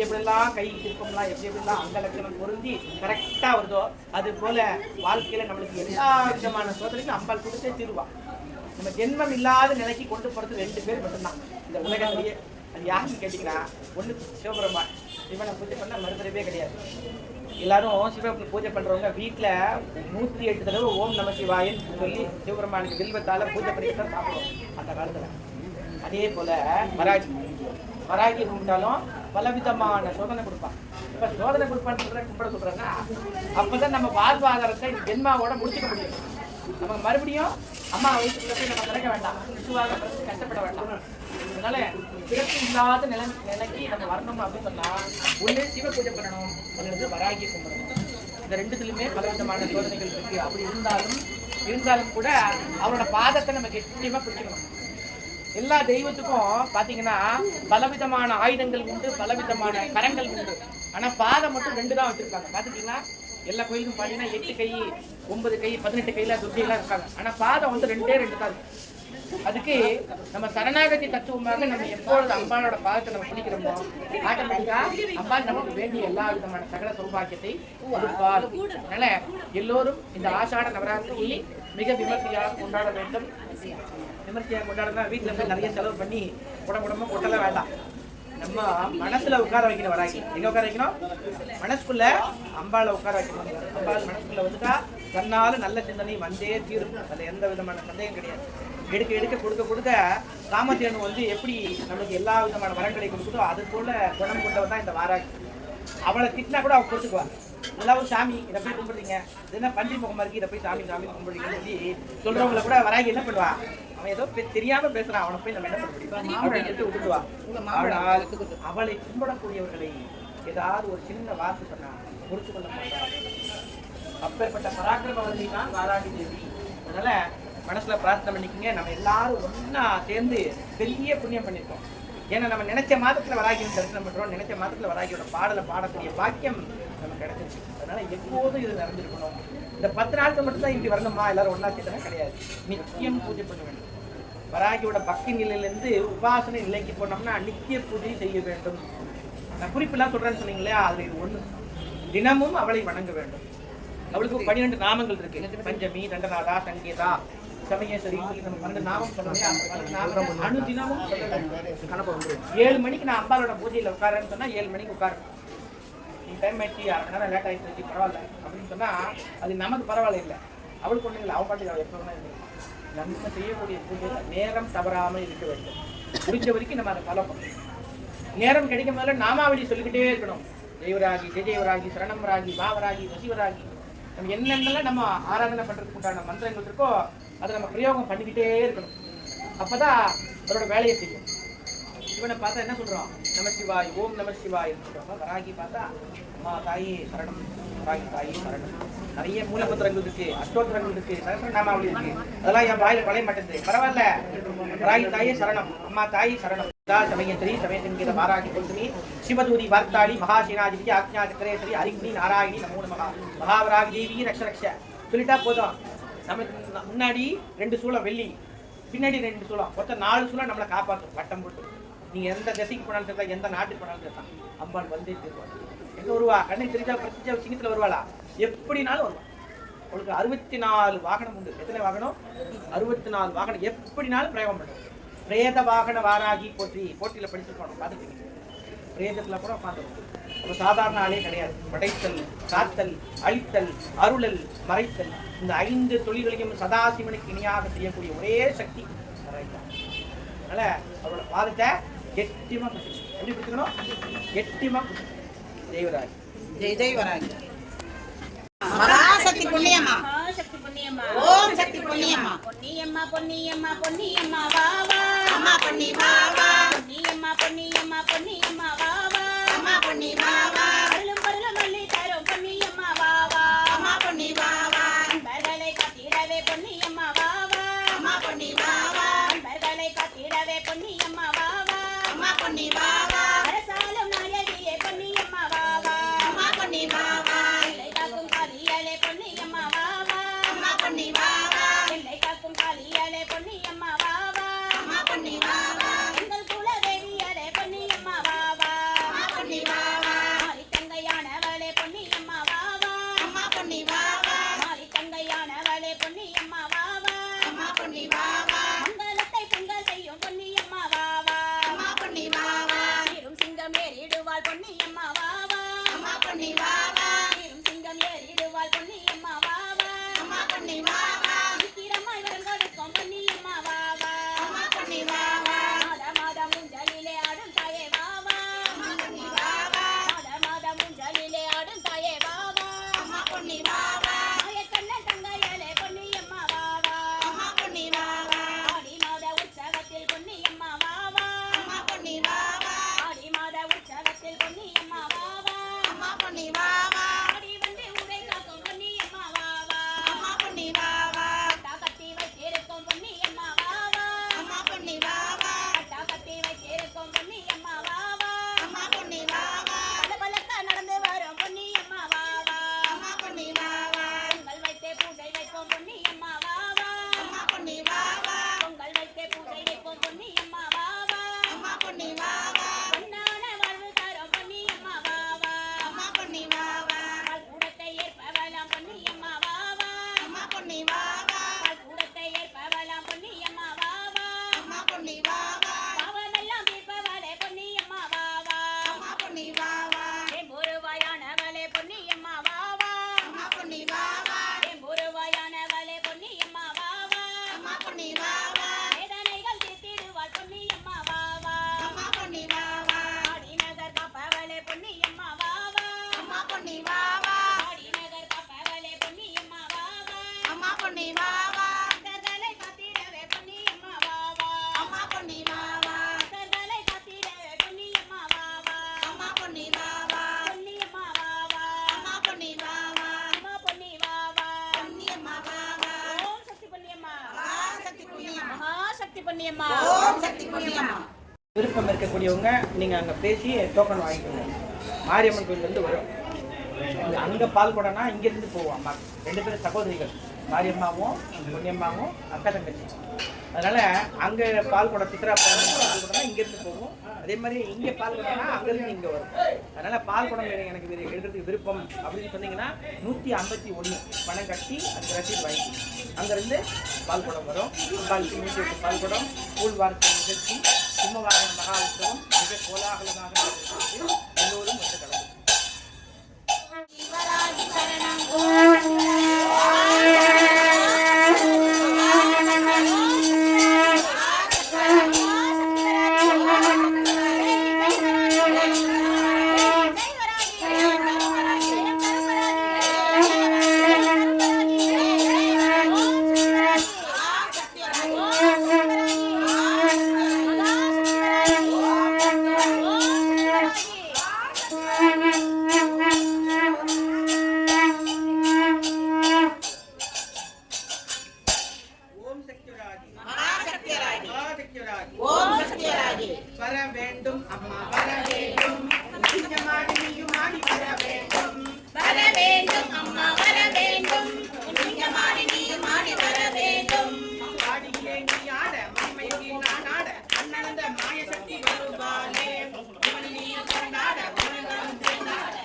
எப்படியெல்லாம் கை சிற்பம்லாம் எப்படியெல்லாம் அங்கலக்கணம் பொருந்தி கரெக்டா வருதோ அது போல வாழ்க்கையில நம்மளுக்கு எல்லா விதமான சோதனைக்கும் அம்பாள் கொடுத்தே தீருவா. நம்ம ஜென்மம் இல்லாத நிலைக்கு கொண்டு போறது 2 பேர் மட்டும்தான் இந்த உலகத்திலேயே. அது யாருன்னு கேட்டீங்கன்னா, ஒண்ணு சிவபெருமான். சிவனை பூஜை பண்ண மறுதடவே கிடையாது. எல்லாரும் சிவனை பூஜை பண்றவங்க வீட்டுல 108 தடவை ஓம் நம சிவாயன்னு சொல்லி சிவபெருமானுக்கு வில்வத்தால பூஜை பண்ணிட்டு தான் சாப்பிடுவோம் அந்த காலத்துல. அதே போல வராகி கும்பிட்டாலும் பலவிதமான சோதனை கொடுப்பான். இப்ப சோதனை கொடுப்பான்னு கும்பிட சொல்றேன்னா அப்பதான் நம்ம வாழ்வாதாரத்தை ஜென்மாவோட முடிச்சுக்க முடியும். நம்ம மறுபடியும் அம்மா வயிற்றுக்குள்ள போய் நம்ம கிடைக்க வேண்டாம், கஷ்டப்பட வேண்டாம். அதனால பிறப்பு இல்லாத நிலைக்கு நம்ம வரணும் அப்படின்னு சொன்னா ஒண்ணு சிவ பூஜை பண்ணணும், அல்லது வராகி கும்பிடணும். இந்த 2துலயுமே பலவிதமான சோதனைகள் இருக்கு. அப்படி இருந்தாலும் கூட அவரோட பாதத்தை நம்ம கெட்டியமா பிடிக்கணும். எல்லா தெய்வத்துக்கும் பாத்தீங்கன்னா பலவிதமான ஆயுதங்கள் உண்டு, பலவிதமான கரங்கள் உண்டு. ஆனா பாதம் மட்டும் 2 தான் வச்சிருக்காங்க. பாத்துட்டீங்கன்னா எல்லா கோயிலுக்கும் பாத்தீங்கன்னா 8 கை, 9 கை, 18 கையில துர்க்கையெல்லாம் இருக்காங்க. ஆனா பாதம் 2 தான் இருக்கு. அதுக்கு நம்ம சரணாகதி தத்துவமாக நம்ம எப்பொழுது அம்பாளோட பாதத்தை நம்ம பிடிக்கிறோமோ ஆட்டோமேட்டிக்கா அம்பாள் நமக்கு வேண்டிய எல்லா விதமான சகல சௌபாக்கியத்தை கொடுப்பார். அதனால எல்லோரும் இந்த ஆஷாட நவராத்திரியை மிக விமர்சையாக கொண்டாட வேண்டும். விமர்சையாக கொண்டாடுறதா வீட்டுல போய் நிறைய செலவு பண்ணி உடம்புடம்பா கொட்டல வேண்டாம். நம்ம மனசுல உட்கார வைக்கணும். வராகி எங்க உட்கார வைக்கணும்? மனசுக்குள்ள அம்பாளை உட்கார வைக்கணும். அம்பாள் மனசுக்குள்ள வந்துட்டா தன்னால நல்ல சிந்தனை வந்தே தீரும். அதுல எந்த விதமான சந்தேகம் கிடையாது. எடுக்க கொடுக்க காமதேனு எப்படி நமக்கு எல்லா விதமான வரங்களை கொடுக்குதோ அது போல குணம் கொண்டவன் தான் இந்த வாராகி. அவளை திட்டினா கூட அவள் கொடுத்துக்குவா. எல்லாரும் சாமி இதை போய் கும்பிடுறீங்க, இது என்ன பன்றி முகமா இருக்கு, இதை போய் சாமி கும்பிடுறீங்கன்னு சொல்லி சொல்றவங்களை கூட வராகி என்ன பண்ணுவா, அவன் ஏதோ தெரியாம பேசுறான், அவனை போய் நம்ம என்ன பண்ண முடியும், விட்டுடுவா. அவளை கும்பிடக்கூடியவர்களை ஏதாவது ஒரு சின்ன வார்த்தை சொன்னா பொறுத்து கொள்ள மாட்டார். அப்பேற்பட்ட பராக்கிரமவதி தான் வாராகி தேவி. அதனால மனசுல பிரார்த்தனை பண்ணிக்கங்க. நம்ம எல்லாரும் ஒன்னா சேர்ந்து பெரிய புண்ணியம் பண்ணிருக்கோம். ஏன்னா நம்ம நினைச்ச மாதத்துல வராகியும் தரிசனம் பண்றோம், நினைச்ச மாதத்துல வராகியோட பாடலை பாடக்கூடிய பாக்கியம் நமக்கு கிடைச்சிருக்கு. அதனால எப்போதும் இது நடந்திருக்கணும். இந்த 10 நாட்கள் மட்டும் தான் இப்படி வரணுமா எல்லாரும் ஒன்னா சேர்த்தனா கிடையாது. நித்தியம் பூஜை பண்ண வேண்டும். வராகியோட பக்தி நிலையிலிருந்து உபாசனை நிலைக்கு போனோம்னா நித்திய பூஜை செய்ய வேண்டும். நான் குறிப்பெல்லாம் சொல்றேன்னு சொன்னீங்களே, அதுல இது ஒண்ணு. தினமும் அவளை வணங்க வேண்டும். அவளுக்கு 12 நாமங்கள் இருக்கு. பஞ்சமி, தண்டநாதா, சங்கீதா, சமயேஸ்வரி, நம்ம 12 நாமம் சொல்றோம். அனுதினமும் 7 மணிக்கு நான் அம்பாளோட பூஜையில உட்காரன்னு சொன்னா 7 மணிக்கு உட்காரு. நீ டைம் ஆயிடுச்சு, 1/2 மணி நேரம் லேட் ஆயிடுச்சு, பரவாயில்ல அப்படின்னு சொன்னா அது நமக்கு பரவாயில்ல இல்லை. அவளுக்கு ஒண்ணு இல்லை, அவன் பாட்டுக்கு அவள் எப்ப வேணா இருக்கு. நம்ம செய்யக்கூடிய பூஜையில நேரம் தவறாமல் இருக்க வேண்டும். முடிஞ்ச வரைக்கும் நம்ம அதை ஃபாலோ பண்ணணும். நேரம் கிடைக்கும் போதுல நாமாவளி சொல்லிக்கிட்டே இருக்கணும். ஜெயவராகி, ஜெயவராகி, சரணம்ராகி, பாவராகி, வசிவராகி, நம்ம என்னென்னலாம் நம்ம ஆராதனை பண்றதுக்கு உண்டான மந்திரங்கள் இருக்கோ அதை நம்ம பிரயோகம் பண்ணிக்கிட்டே இருக்கணும். அப்பதான் அதோட வேலையை செய்யும். சிவனை பார்த்தா என்ன சொல்றோம்? நம சிவாய், ஓம் நம சிவாய் சொல்றோம். வராகி பார்த்தா அம்மா தாயே சரணம், வராகி தாயே சரணம். நிறைய மூலமந்திரங்கள் இருக்கு, அஷ்டோத்திரங்கள் இருக்கு, சகஸ்ரநாமாவளி இருக்கு. அதெல்லாம் என் வாயில பழைய மாட்டேங்குது. பரவாயில்ல, வராகி தாயே சரணம், அம்மா தாயே சரணம். சமயத்திரி சமயத்தின் வாராகி பொருத்தமி சிவதூரி வார்த்தாளி மகாசேனாதிபதி ஆக்ஞா சக்கரேஸ்வரி அரிக்னி நாராயணி நமோ நமஹ மகாவராகி தேவி ரக்ஷ ரக்ஷ சொல்லிட்டா போதும். நமக்கு முன்னாடி 2 சூளம் வெள்ளி, பின்னாடி 2 சூளம், மொத்தம் 4 சூளம் நம்மளை காப்பாற்றும். வட்டம் போட்டு நீங்க எந்த திசைக்கு போனாலும் சரி, எந்த நாட்டுக்கு போனாலும் சரி, அம்பாள் வந்தே தீர்வாங்க. எங்க வருவா? கண்ணை தெரிஞ்சா பிரத்யட்ச சிங்கத்துல வருவாளா? எப்படினாலும் வருவா. அவளுக்கு 64 வாகனம் உண்டு. எத்தனை வாகனம்? 64 வாகனம். எப்படினாலும் பிரயோகம் பண்ணுவோம். பிரேத வாகன வாராகி போற்றி, போட்டியில படிச்சிருக்கோம், பார்த்துருக்கீங்க. பிரேதத்துல கூட உட்காந்துருக்கும். அப்போ சாதாரண ஆளே கிடையாது. படைத்தல், காத்தல், அழித்தல், அருளல், மறைத்தல், இந்த 5 தொழில்களையும் சதாசிவனுக்கு இணையாக செய்யக்கூடிய ஒரே சக்தி. அதனால அவரோட பாதத்தை கெட்டியமா பிடிச்சிக்கணும். எப்படி பிடிச்சிக்கணும்? கெட்டியமா பிடிச்சிக்கணும். ஜெயவராஜ். ஜெய் ஜெய் வராகி. மகாசக்தி புண்ணியம்மா. மகாசக்தி புண்ணியம்மா. ஓம் சக்தி புண்ணியம்மா. பொன்னியம்மா பொன்னியம்மா பொன்னியம்மா வா வா. அம்மா பொன்னி வா வா. பொன்னியம்மா பொன்னியம்மா பொன்னியம்மா வா வா. அம்மா பொன்னி வா வா. அருளும் பருளும் அள்ளி தரும் பொன்னியம்மா வா வா. அம்மா பொன்னி வா வா. அன்பர்களை காத்திடவே பொன்னியம்மா வா வா. அம்மா பொன்னி வா வா. அன்பர்களை காத்திடவே பொன்னியம்மா வா வா. அம்மா பொன்னி வா வா. அரசாலும் நாயகியே பொன்னியம்மா வா வா. அம்மா பொன்னி வா வா. எல்லை காக்கும் காளியாலே பொன்னியம்மா வா வா. அம்மா பொன்னி வா வா. எல்லை காக்கும் காளியாலே பொன்னியம்மா வா வா. அம்மா பொன்னி வா வா. எங்கள் குலதேவியாலே பொன்னியம்மா வா வா. அம்மா பொன்னி வா வா. மாரி தங்கையானவளே பொன்னியம்மா வா வா. அம்மா பொன்னி வா வா. மாரி தங்கையானவளே பொன்னியம்மா வா வா. அம்மா பொன்னி வா வா. மங்களத்தை பொங்கல் செய்யும் பொன்னியம்மா வா வா. அம்மா பொன்னி வா வா. சீரும் சிங்கம் ஏறிடுவாள் பொன்னியம்மா வா வா. அம்மா பொன்னி வா வா. சீரும் சிங்கம் ஏறிடுவாள் பொன்னியம்மா வா வா. அம்மா பொன்னி வா வா. சீக்கிரமாய் வரம் கொடுக்கும் பொன்னியம்மா வா வா. அம்மா பொன்னி வா வா. மாத மாதம் ஊஞ்சலிலே ஆடும் தாயே வா வா. அம்மா பொன்னி வா வா. மாத மாதம் ஊஞ்சலிலே ஆடும் தாயே வா வா. அம்மா பொன்னி வா வா. மாயக்கண்ணன் தங்கையாலே பொன்னியம்மா வா வா. அம்மா பொன்னி வா வா. ஆடி மாத உற்சவத்தில் பொன்னியம்மா வா வா. அம்மா பொன்னி வா வா. ஆடி மாத உற்சவத்தில் பொன்னியம்மா வா வா. அம்மா பொன்னி வா வா. ஆடி வந்து உரை காக்கும் பொன்னியம்மா வா வா. அம்மா பொன்னி வா வா. அட்டா கட்டி வைத்திருக்கும் பொன்னியம்மா வா வா. அம்மா பொன்னி வா வா. அட்டா கட்டி வைத்திருக்கும் பொன்னியம்மா வா வா. அம்மா பொன்னி வா வா. பலபலக்க நடந்து வரும் பொன்னியம்மா வா வா. அம்மா பொன்னி வா வா. பொங்கல் வைத்தே பூஜை வைப்போம் பொன்னியம்மா வா வா. அம்மா பொன்னி வா வா. பொங்கல் வைத்தே பூஜை வைப்போம் பொன்னியம்மா வா வா. அம்மா பொன்னி வா வா. பொன்னான வாழ்வு தரும் பொன்னியம்மா வா வா. அம்மா பொன்னி வா வா. பால் கூடத்தை ஏற்பவளாம் பொன்னியம்மா வா வா. அம்மா பொன்னி வா வா. பால் கூடத்தை ஏற்பவளாம் பொன்னியம்மா வா வா. அம்மா பொன்னி வா வா. பாவமெல்லாம் தீர்ப்பவளே பொன்னியம்மா வா வா. அம்மா பொன்னி வா வா. எம்பொருவாயானவளே பொன்னியம்மா வா வா. அம்மா பொன்னி வா வா. எம்பொருவாயானவளே பொன்னியம்மா வா வா. அம்மா பொன்னி வா வா. வேதனைகள் தீர்த்திடுவாள் பொன்னியம்மா வா வா. அம்மா பொன்னி வா வா. ஆடிநகர் காப்பவளே பொன்னியம்மா வா வா. அம்மா பொன்னி வா வா. ஆடிநகர் காப்பவளே பொன்னியம்மா வா வா. அம்மா பொன்னி வா வா. பக்தர்களை காத்திடவே பொன்னியம்மா வா வா. அம்மா பொன்னி வா வா. பக்தர்களை காத்திடவே பொன்னியம்மா வா வா. அம்மா பொன்னி வா வா. பொன்னியம்மா வா வா. அம்மா பொன்னி வா வா. அம்மா பொன்னி வா வா. பொன்னியம்மா வா வா. ஓம் சக்தி பொன்னியம்மா. மகாசக்தி புண்ணியம்மா. மகாசக்தி பொன்னியம்மா. ஓம் சக்தி புண்ணியம்மா. விருப்பம் இருக்கக்கூடியவங்க நீங்க அங்க பேசி டோக்கன் வாங்கிக்கோங்க. மாரியம்மன் கோயிலிருந்து வரும். அங்க பால் குடம்னா இங்க இருந்து போவோம். அம்மா 2 பேரும் சகோதரிகள், மாரியம்மாவும் பொன்னியம்மாவும் அக்கா தங்கச்சி. அதனால அங்க பால் குடம் சித்திரா பால் குடம்னா இங்க இருந்து போவோம். அதே மாதிரி இங்க பால் குடம்னா அங்க இருந்து இங்க வரும். அதனால பால் குடம் எனக்கு எடுக்கிறதுக்கு விருப்பம் அப்படின்னு சொன்னீங்கன்னா 151 பணம் கட்டி அந்த ரசீது வாங்கி அங்க இருந்து பால் குடம் வரும். 108 பால் குடம் கூழ் வார்த்தை நிகழ்ச்சி சிம்மவாகன மகா உற்சவம் மிக கோலாகலமாக நடக்கிறது. எல்லோரும் ஒன்று கலந்து சிவராஜி சரணம். ஓம் சக்தியராஜி. வர வேண்டும் அம்மா வர வேண்டும். சிங்கமாடி நீயும் ஆடி வர வேண்டும். வர வேண்டும் அம்மா வர வேண்டும். சிங்கமாடி நீயும் ஆடி வர வேண்டும். ஆடியே நீ ஆட மம்மைக்கு நான் ஆட அண்ணனந்த மாய சக்தி வருவாளே. இவனை நீ கொண்டாட உலகம் சேர்ந்தாட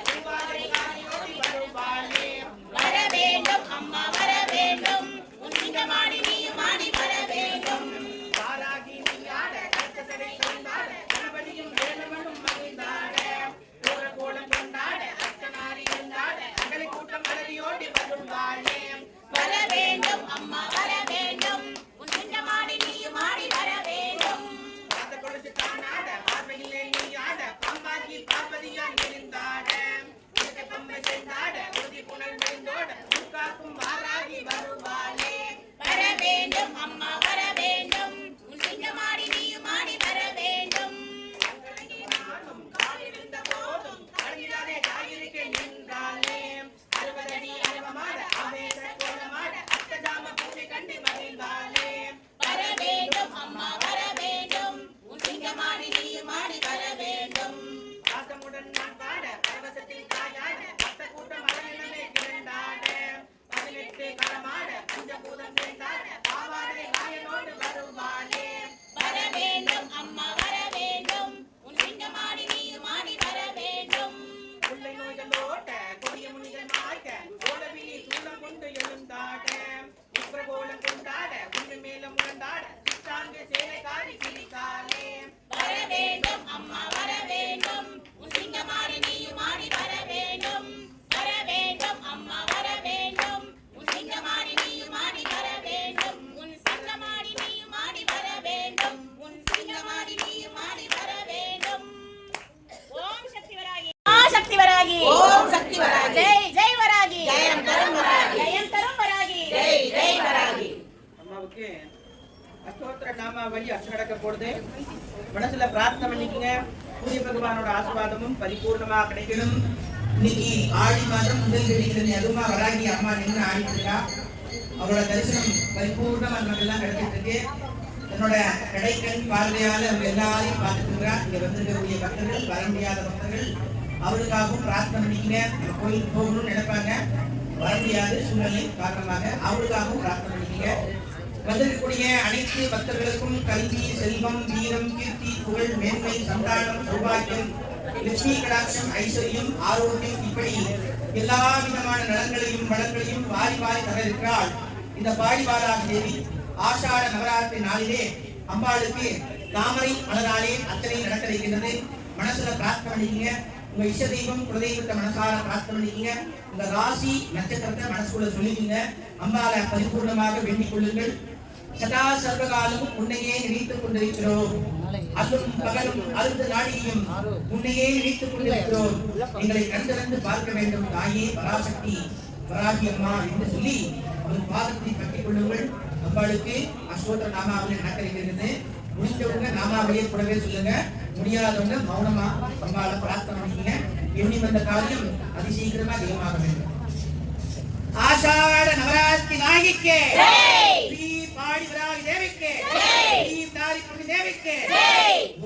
பரமசிவன் நான் பாட பரவசத்தில் தாயான பக்த கூட்டம் அலையிலே கிரண்டாட 18 களமாட பஞ்சபூதம் சேர்ந்தாட பாவாடை நாயனோடு வருவாளே வர வேண்டும் அம்மா வர வேண்டும் உன் சிங்கமாடி நீயும் ஆடி வர வேண்டும் முல்லை நோய்கள் ஓட்ட கொடிய முனிகள் மாட்ட ஓடவிழி சூளம் கொண்டு எழுந்தாட உக்ரகோலம் கொண்டாட உண்மை மேல முழந்தாட சித்தாங்கு சேலைக்காரி சிரிக்காலே வர வேண்டும் அம்மா வர வேண்டும் உன் சிங்கமாடி நீயும் ஆடி வர வேண்டும் வர வேண்டும் அம்மா வர வேண்டும் உன் சிங்கமாடி நீயும் ஆடி வர வேண்டும் உன் சிங்கமாடி நீயும் ஆடி வர வேண்டும் உன் சிங்கமாடி நீயும் ஆடி வர வேண்டும் ஓம் சக்தி வராகி சக்தி வராகி ஓம் சக்தி வராகி ஜெய் ஜெய் வராகி ஜெயம் தரும் வராகி ஜெயம் தரும் வராகி ஜெய் ஜெய் வராகி அம்மாவுக்கு அஷ்டோத்திர நாமாவளி அர்ச்சனை நடக்க போடுது மனசுல பிரார்த்தனை பண்ணிக்கங்க சூரிய பகவானோட ஆசீர்வாதமும் பரிபூர்ணமா கிடைக்கணும் இன்னைக்கு ஆடி மாதம் முதல் வெள்ளிக்கிழமை அதுமா வராகி அம்மா நின்று ஆடிட்டு இருக்கா. அவரோட தரிசனம் பரிபூர்ணமா நமக்கு எல்லாம் கிடைச்சிட்டு இருக்கு. என்னோட கடைக்கண் பார்வையால அவங்க எல்லாரையும் பார்த்துட்டு இருக்கிறா. இங்க வந்திருக்கக்கூடிய பக்தர்கள், வர முடியாத பக்தர்கள், அவருக்காகவும் பிரார்த்தனை பண்ணிக்கங்க. நம்ம கோயிலுக்கு போகணும்னு நினைப்பாங்க, வர முடியாத சூழ்நிலை காரணமாக அவருக்காகவும் பிரார்த்தனை பண்ணிக்கங்க. வந்திருக்கக்கூடிய அனைத்து பக்தர்களுக்கும் கல்வி, செல்வம், வீரம், கீர்த்தி, புகழ், மேன்மை, சந்தானம், சௌபாகியம், லட்சுமி கடாட்சம், ஐஸ்வர்யம், ஆரோக்கியம் இப்படி எல்லா விதமான நலங்களையும் வளங்களையும் வாரி வாரி தர இருக்கிறாள் இந்த பாடிவாராக தேவி. ஆஷாட நவராத்திரி நாளிலே அம்பாளுக்கு தாமரை மலராலே அத்தனை நடக்க இருக்கின்றது. மனசுல பிரார்த்தனை பண்ணிக்கங்க. உங்க இஷ்ட தெய்வம் குலதெய்வத்தை மனசார பிரார்த்தனை பண்ணிக்கங்க. உங்க ராசி நட்சத்திரத்தை மனசுக்குள்ள சொல்லிக்கங்க. அம்பாளை பரிபூர்ணமாக வேண்டிக் கொள்ளுங்கள். சதா சர்வகாலம் உன்னையே நினைத்துக் கொண்டிருக்கிறோம். அல்லும் பகலும் அழுந்த நாடியும் உன்னையே நினைத்துக் கொண்டிருக்கிறோம். எங்களை கண்டிருந்து பார்க்க வேண்டும் தாயே பராசக்தி வராகி அம்மா என்று சொல்லி ஒரு பாதத்தை கட்டிக் கொள்ளுங்கள். அம்பாளுக்கு அஷ்டோத்திர நாமாவளி நடக்க இருக்கிறது. முடிஞ்சவங்க நாமாவளியை கூடவே சொல்லுங்க. முடியாதவங்க மௌனமா அம்பாளை பிரார்த்தனை பண்ணிக்கங்க. எண்ணி வந்த காரியம் அதிசீக்கிரமா தெய்வமாக வேண்டும். ஆஷாட நவராத்திரி நாயகிக்கே ஸ்ரீ பாடி வராகி தேவிக்கே ஸ்ரீ தாரி புண்ணி தேவிக்கே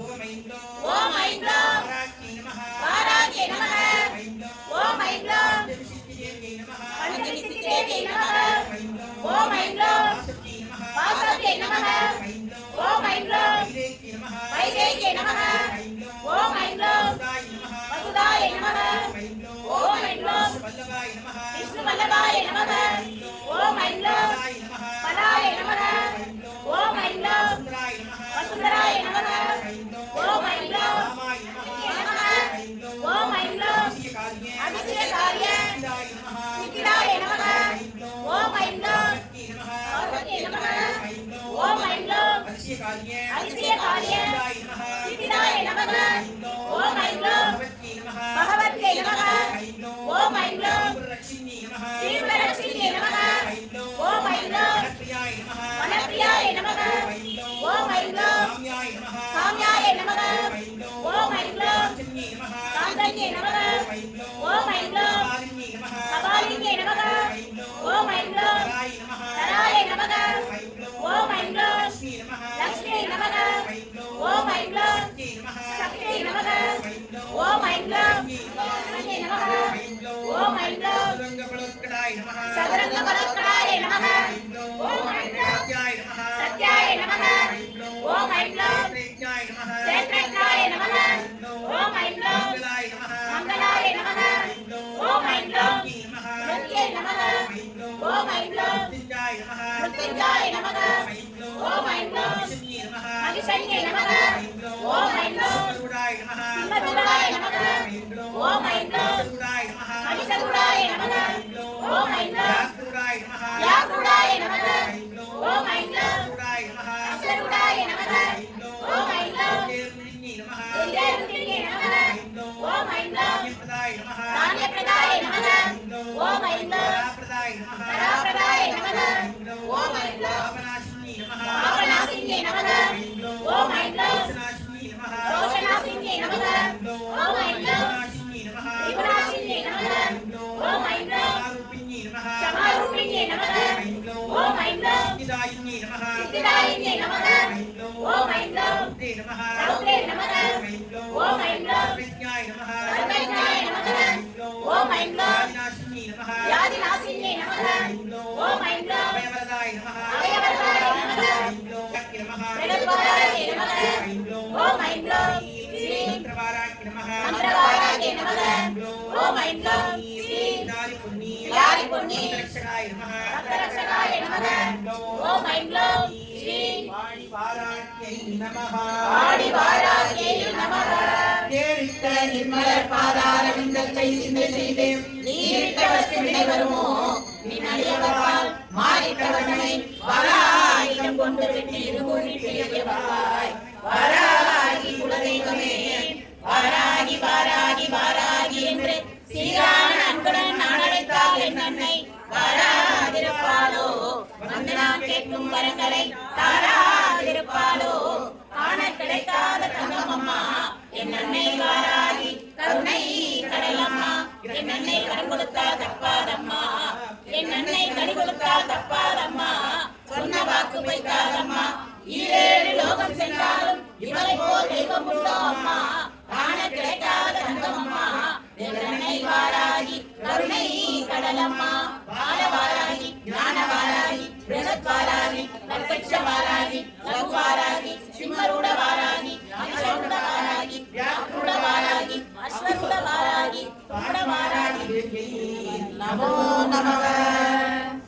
ஓம் ஐந்தோ ஓம் ஐந்தோ வராகி நமஹ வராகி நமஹ ஐந்தோ ஓம் ஐந்தோ பஞ்சவிசித்தி தேவி நமஹ பஞ்சவிசித்தி தேவி நமஹ ஐந்தோ ஓம் ஐந்தோ வாசகி நமஹ வாசகி நமஹ ஐந்தோ ஓம் ஐந்தோ வைதேகி நமஹ வைதேகி நமஹ ஐந்தோ ஓம் ஐந்தோ வசுதாய நமஹ வசுதாய நமஹ ஐந்தோ ஓம் ஐந்தோ வல்லபாய நமஹ விஷ்ணு வல்லபாய நமஹ ஓம் ஐந்தோ பலாய நமஹ பலாய நமஹ ஐந்தோ ஓம் ஐந்தோ சுந்தராய நமஹ வசுந்தராய நமஹ ஐந்தோ ஓம் ஐந்தோ ராமாய நமஹ ஐந்தோ ஓம் ஐந்தோ அபிஷேகாரிய அபிஷேகாரிய சிதாய நமஹ சித்திராய நமஹ ஐந்தோ ஓம் ஐந்தோ சக்தி நமஹ வாசகி நமஹ ஐந்தோ ஓம் ஐந்தோ அபிஷேகாரிய அபிஷேகாரிய சிதாய நமஹ சித்திராய நமஹ ஐந்தோ ஓம் ஐந்தோ பகவத்கி நமஹ பகவத்கை நமஹ ஐந்தோ ஓம் ஐந்தோ குருலட்சுமி நமஹ ஸ்ரீவரலட்சுமி நமஹ ஐந்தோ ஓம் ஐந்தோ வனப்பிரியாய நமஹ வனப்பிரியாய நமஹ ஐந்தோ ஓம் ஐந்தோ காம்யாய நமஹ காம்யாய நமஹ ஐந்தோ ஓம் ஐந்தோ காஞ்சன்யே நமஹ காஞ்சன்யே நமஹ ஐந்தோ ஓம் ஐந்தோ கபாலின்யே நமஹ கபாலின்யே நமஹ ஐந்தோ ஓம் ஐந்தோ கராய நமஹ சராய நமஹ ஐந்தோ ஓம் ஐந்தோ லக்ஷ்மி நமஹ லக்ஷ்மி நமஹ ஐந்தோ ஓம் ஐந்தோ சக்தி நமஹ சக்தி நமஹ ஐந்தோ ஓம் ஐந்தோ சக்தி நமஹ ஐந்தோ ஓம் ஐந்தோ சதுரங்க பலோத்கடாய நமஹ சதுரங்க பலத்கடாய நமஹ ஐந்தோ ஓம் ஐந்தோ சத்யாய நமஹ சத்யாய நமஹ ஐந்தோ ஓம் ஐந்தோ க்ஷேத்ராய நமஹ சேத்ரேத்ராய நமஹ ஐந்தோ ஓம் ஐந்தோ மங்களாய நமஹ மங்களாய நமஹ ஐந்தோ ஓம் ஐந்தோ லக்ஷ்மி நமஹ நித்யே நமஹ ஐந்தோ ஓம் ஐந்தோ மிருத்யுஞ்சாய நமஹ மிருத்யுஞ்சாய நமஹ ஐந்தோ ஓம் ஐந்தோ விஷ்ணுயே நமஹ மகிஷன்யே நமஹ ஐந்தோ ஓம் ஐந்தோ சிம்மருடாய நமஹ சிம்மதுடாய நமஹ ஐந்தோ ஓம் ஐந்தோ சதுராய நமஹ மகிஷதுடாய நமஹ ஐந்தோ ஓம் ஐந்தோ யாத்ருடாய நமஹ யாத்ருடாய நமஹ ஐந்தோ ஓம் ஐந்தோ சதுராய நமஹ அக்ஷருடாய நமஹ ஐந்தோ ஓம் ஐந்தோ தேர்முனியே நமஹ வித்யாருண்யே நமஹ ஐந்தோ ஓம் ஐந்தோ ஞானப்பிரதாய நமஹ தானியப்பிரதாய நமஹ ஐந்தோ ஓம் ஐந்தோ பராப்பிரதாய நமஹ பராப்பிரதாய நமஹ ஐந்தோ ஓம் ஐந்தோ பாபநாசினி நமஹ பாபநாசின்யே நமஹ ஐந்தோ ஓம் ஐந்தோ தோஷநாசினி நமஹ தோஷநாசின்யே நமஹ ஐந்தோ ஓம் ஐந்தோ விநாசினி நமஹ விநாசின்யே நமஹ ஐந்தோ ஓம் ஐந்தோ ஆரூபிண்யே நமஹ சமாரூபிண்யே நமஹ ஐந்தோ ஓம் ஐந்தோ சித்திதாயின்யே நமஹ சித்திதாயின்யே நமஹ ஐந்தோ ஓம் ஐந்தோ ரௌத்ரே நமஹ ரௌத்ரே நமஹ ஐந்தோ ஓம் ஐந்தோ சர்வஜ்ஞாய நமஹ சர்வ நாசினே நமக ஓம் ஐம் க்ளௌம் அபயவரதாய நமஹ அபயவரதாய நமக ஐம் க்ளௌம் நமஹ பிரகத்வாராய நமக ஐம் க்ளௌம் ஓம் ஐம் க்ளௌம் ஸ்ரீ மந்திரவாராய நமஹ மந்திரவாராய நமக ஓம் ஐம் க்ளௌம் ஸ்ரீ யாரி புண்ணி ரக்ஷகாய நமஹ ரக்ஷகாய நமக ஓம் ஐம் க்ளௌம் ஸ்ரீ வாராக்கியை நமஹ ஆடிவாராயை நமக தேரிட்ட நிர்மலர் பாதார விந்தத்தை சிந்தை செய்தே நீரிட்ட வஸ்து வினை வருமோ நின் அடியவர்பால் மாறிட்டவனை வராயிடம் கொண்டு வெட்டி இருமொழி பெரியவாய் வராகி குலதெய்வமே வாராகி வாராகி வாராகி என்று சீரான அன்புடன் நான் அழைத்தால் என் அன்னை வாராதிருப்பாளோ வந்து நான் கேட்கும் வரங்களை தாராதிருப்பாளோ காண கிடைக்காத தங்கமம்மா என் அன்னை வாராகி கருணை கடலம்மா என் அன்னை கடன் கொடுத்தா தப்பாதம்மா என் அன்னை கனி கொடுத்தா தப்பாதம்மா சொன்ன வாக்கு வைக்காதம்மா ஈரேழு லோகம் சென்றாலும் இவளை போல் தெய்வம் உண்டோ அம்மா காண கிடைக்காத தங்கமம்மா என் அன்னை வாராகி கருணை கடலம்மா பால வாராகி ஞான வாராகி பிரகத் வாராகி நற்பட்ச வாராகி லகு வாராகி சிம்மரூட வாராகி அக்ஷரூட வாராகி வியாக்ரூட வாராகி அஸ்வரூட வாராகி பாட வாராகி நமோ நமக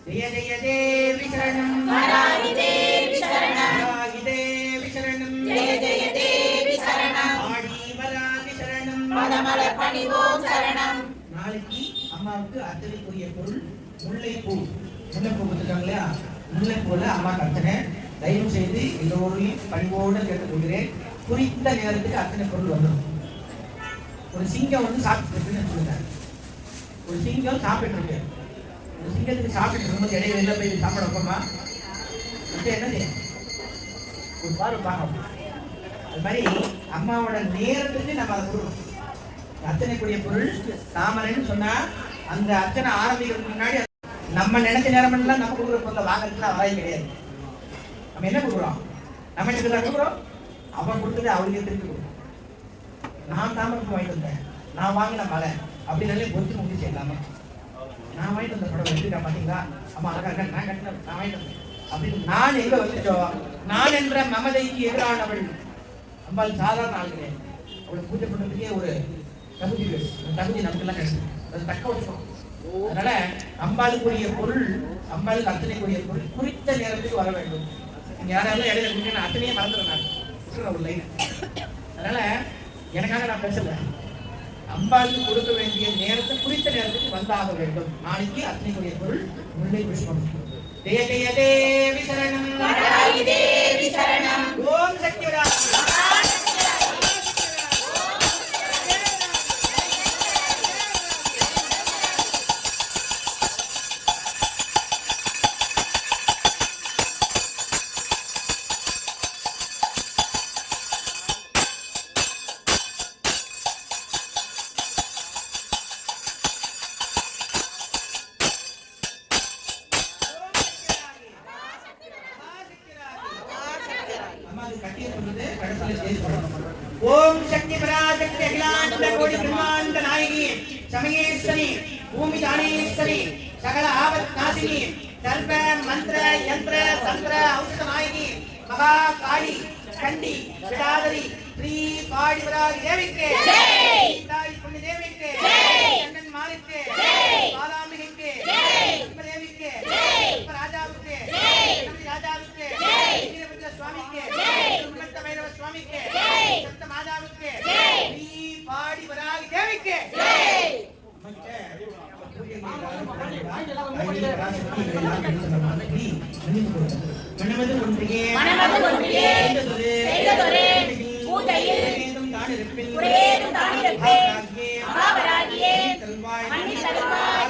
ஜெய ஜெய தேவி சரணம் வாராகி தேவி சரணம் வாராகி தேவி சரணம் ஜெய ஜெய தேவி சரணம் ஆடி வராகி சரணம் பதமலர் பணிவோம் சரணம். நாளைக்கு அம்மாவுக்கு அர்ச்சனைக்குரிய பொருள் முல்லைப்பூ. முல்லைப்பூ கொடுத்துருக்காங்க இல்லையா, முல்லைப்பூல அம்மாவுக்கு அர்ச்சனை. தயவு செய்து எல்லோரையும் பணிவோடு கேட்டுக்கொள்கிறேன், குறித்த நேரத்துக்கு அர்ச்சனை பொருள் வந்துடும். ஒரு சிங்கம் வந்து சாப்பிட்டு சொல்லுங்க, ஒரு சிங்கம் சாப்பிட்டு இருக்கு. ஒரு சிங்கத்துக்கு சாப்பிட்டு இருக்கும்போது இடையில வெளில போய் சாப்பிட வைப்போமா? என்னது ஒரு பார்க்கணும். அது மாதிரி அம்மாவோட நேரத்துக்கு நம்ம அதை கொடுக்கணும். அர்ச்சனைக்குரிய பொருள் தாமரைன்னு சொன்னா அந்த அர்ச்சனை ஆரம்பிக்கிறதுக்கு முன்னாடி நம்ம நினைச்ச நேரம் எல்லாம் நம்ம கொடுக்குற பொருளை வாங்கறதுல வராய் கிடையாது. நம்ம என்ன கொடுக்குறோம், நம்ம என்ன கொடுக்குறோம், அவன் கொடுத்தது அவளுக்கு திருப்பி கொடுக்குறோம். நான் தாமரை வாங்கிட்டு வந்தேன், நான் வாங்கின மலை அப்படின்னு பொறுத்து முடிச்சு செய்யலாமா? நான் வாங்கிட்டு வந்த படம் எடுத்துக்கா பாத்தீங்களா, அம்மா அழகா இருக்கா, நான் கட்டின நான் வாங்கிட்டு வந்தேன் அப்படின்னு நான் எங்க வந்துட்டோம். நான் என்ற மமதைக்கு எதிரானவள் அம்பாள் சாதாரண ஆள் கிடையாது. அவளுக்கு பூஜை பண்றதுக்கே ஒரு தகுதி நமக்கெல்லாம் கிடைக்கும், அதை தக்க வச்சுக்கணும். அதனால அம்பாளுக்குரிய பொருள், அம்பாளுக்கு அர்ச்சனைக்குரிய பொருள் குறித்த நேரத்துக்கு வர வேண்டும். நீங்க யாராவது இடையில கொடுங்க, அத்தனையே மறந்துடுறேன் நான் ஒரு லைன். அதனால எனக்காக நான் பேசல, அம்பாளுக்கு கொடுக்க வேண்டிய நேரத்தை குறித்த நேரத்துக்கு வந்தாக வேண்டும். நாளைக்கு அர்ச்சனைக்குரிய பொருள் முல்லை புஷ்பம். ஜெய ஜெய தேவி சரணம், தேவி சரணம். ஓம் சக்தி ஓம் சக்தி பராசக்தி அகிலாண்ட கோடி பிரம்மாண்ட நாயகி சமயேஸ்வரி பூமி தானேஸ்வரி சகல ஆபத் நாசினி சர்வ மந்திர யந்திர தந்திர ஔஷத நாயகி மகா காளி கண்டி விடாதரி ஸ்ரீ பாடி வராகி தேவிக்கு ஜெய், தாய் புண்ணி தேவிக்கு ஜெய், அண்ணன் மாரிக்கு ஜெய், பாலாம்பிகைக்கு ஜெய், தேவிக்கு ஜெய், ராஜாவுக்கு ஜெய், ராஜாவுக்கு ஜெய், வீரபத்ர சுவாமிக்கு ஜெய், உம்மத்த பைரவ சுவாமிக்கு ஜெய், சப்த மாதாவுக்கு ஜெய், ஸ்ரீ பாடி வராகி தேவிக்கு ஜெய். மனமது ஒன்றியே செய்ததொரு பூஜையில் குறையேதும் தானிருப்பேன். மகாவராகியே மண்ணில் தருவாய்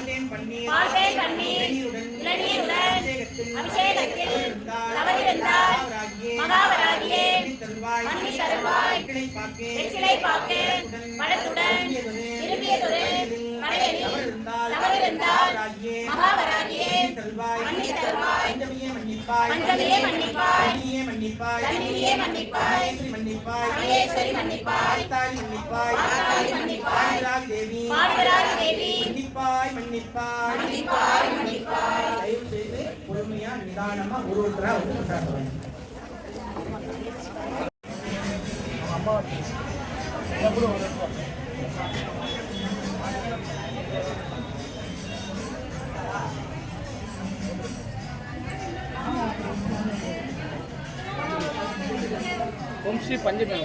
பால்தேன் பன்னீர் இளநீருடன் அபிஷேகத்தில் தவறிருந்தால் மகாவராகியே மண்ணில் தருவாய் வெற்றிலை பாக்கு பழத்துடன் விரும்பியதொரு மலையடி தவறிருந்தால் மகாவராகியே மண்ணில் தருவாய் மன்னிப்பாய் பஞ்சமியே மன்னிப்பாய் தண்ணியே மன்னிப்பாய் தண்ணியே மன்னிப்பாய் சமயேஸ்வரி மன்னிப்பாய் சமயேஸ்வரி மன்னிப்பாய் தாய் மன்னிப்பாய் தாய் மன்னிப்பாய் பாடுராகி தேவி பாடுகிறாய் தேவி மன்னிப்பாய் மன்னிப்பாய் மன்னிப்பாய் மன்னிப்பாய் தயவு செய்து பொறுமையா நிதானமா ஒருத்தரா வந்து கொண்டாடுவாங்க. ஓம் ஸ்ரீ பஞ்சமி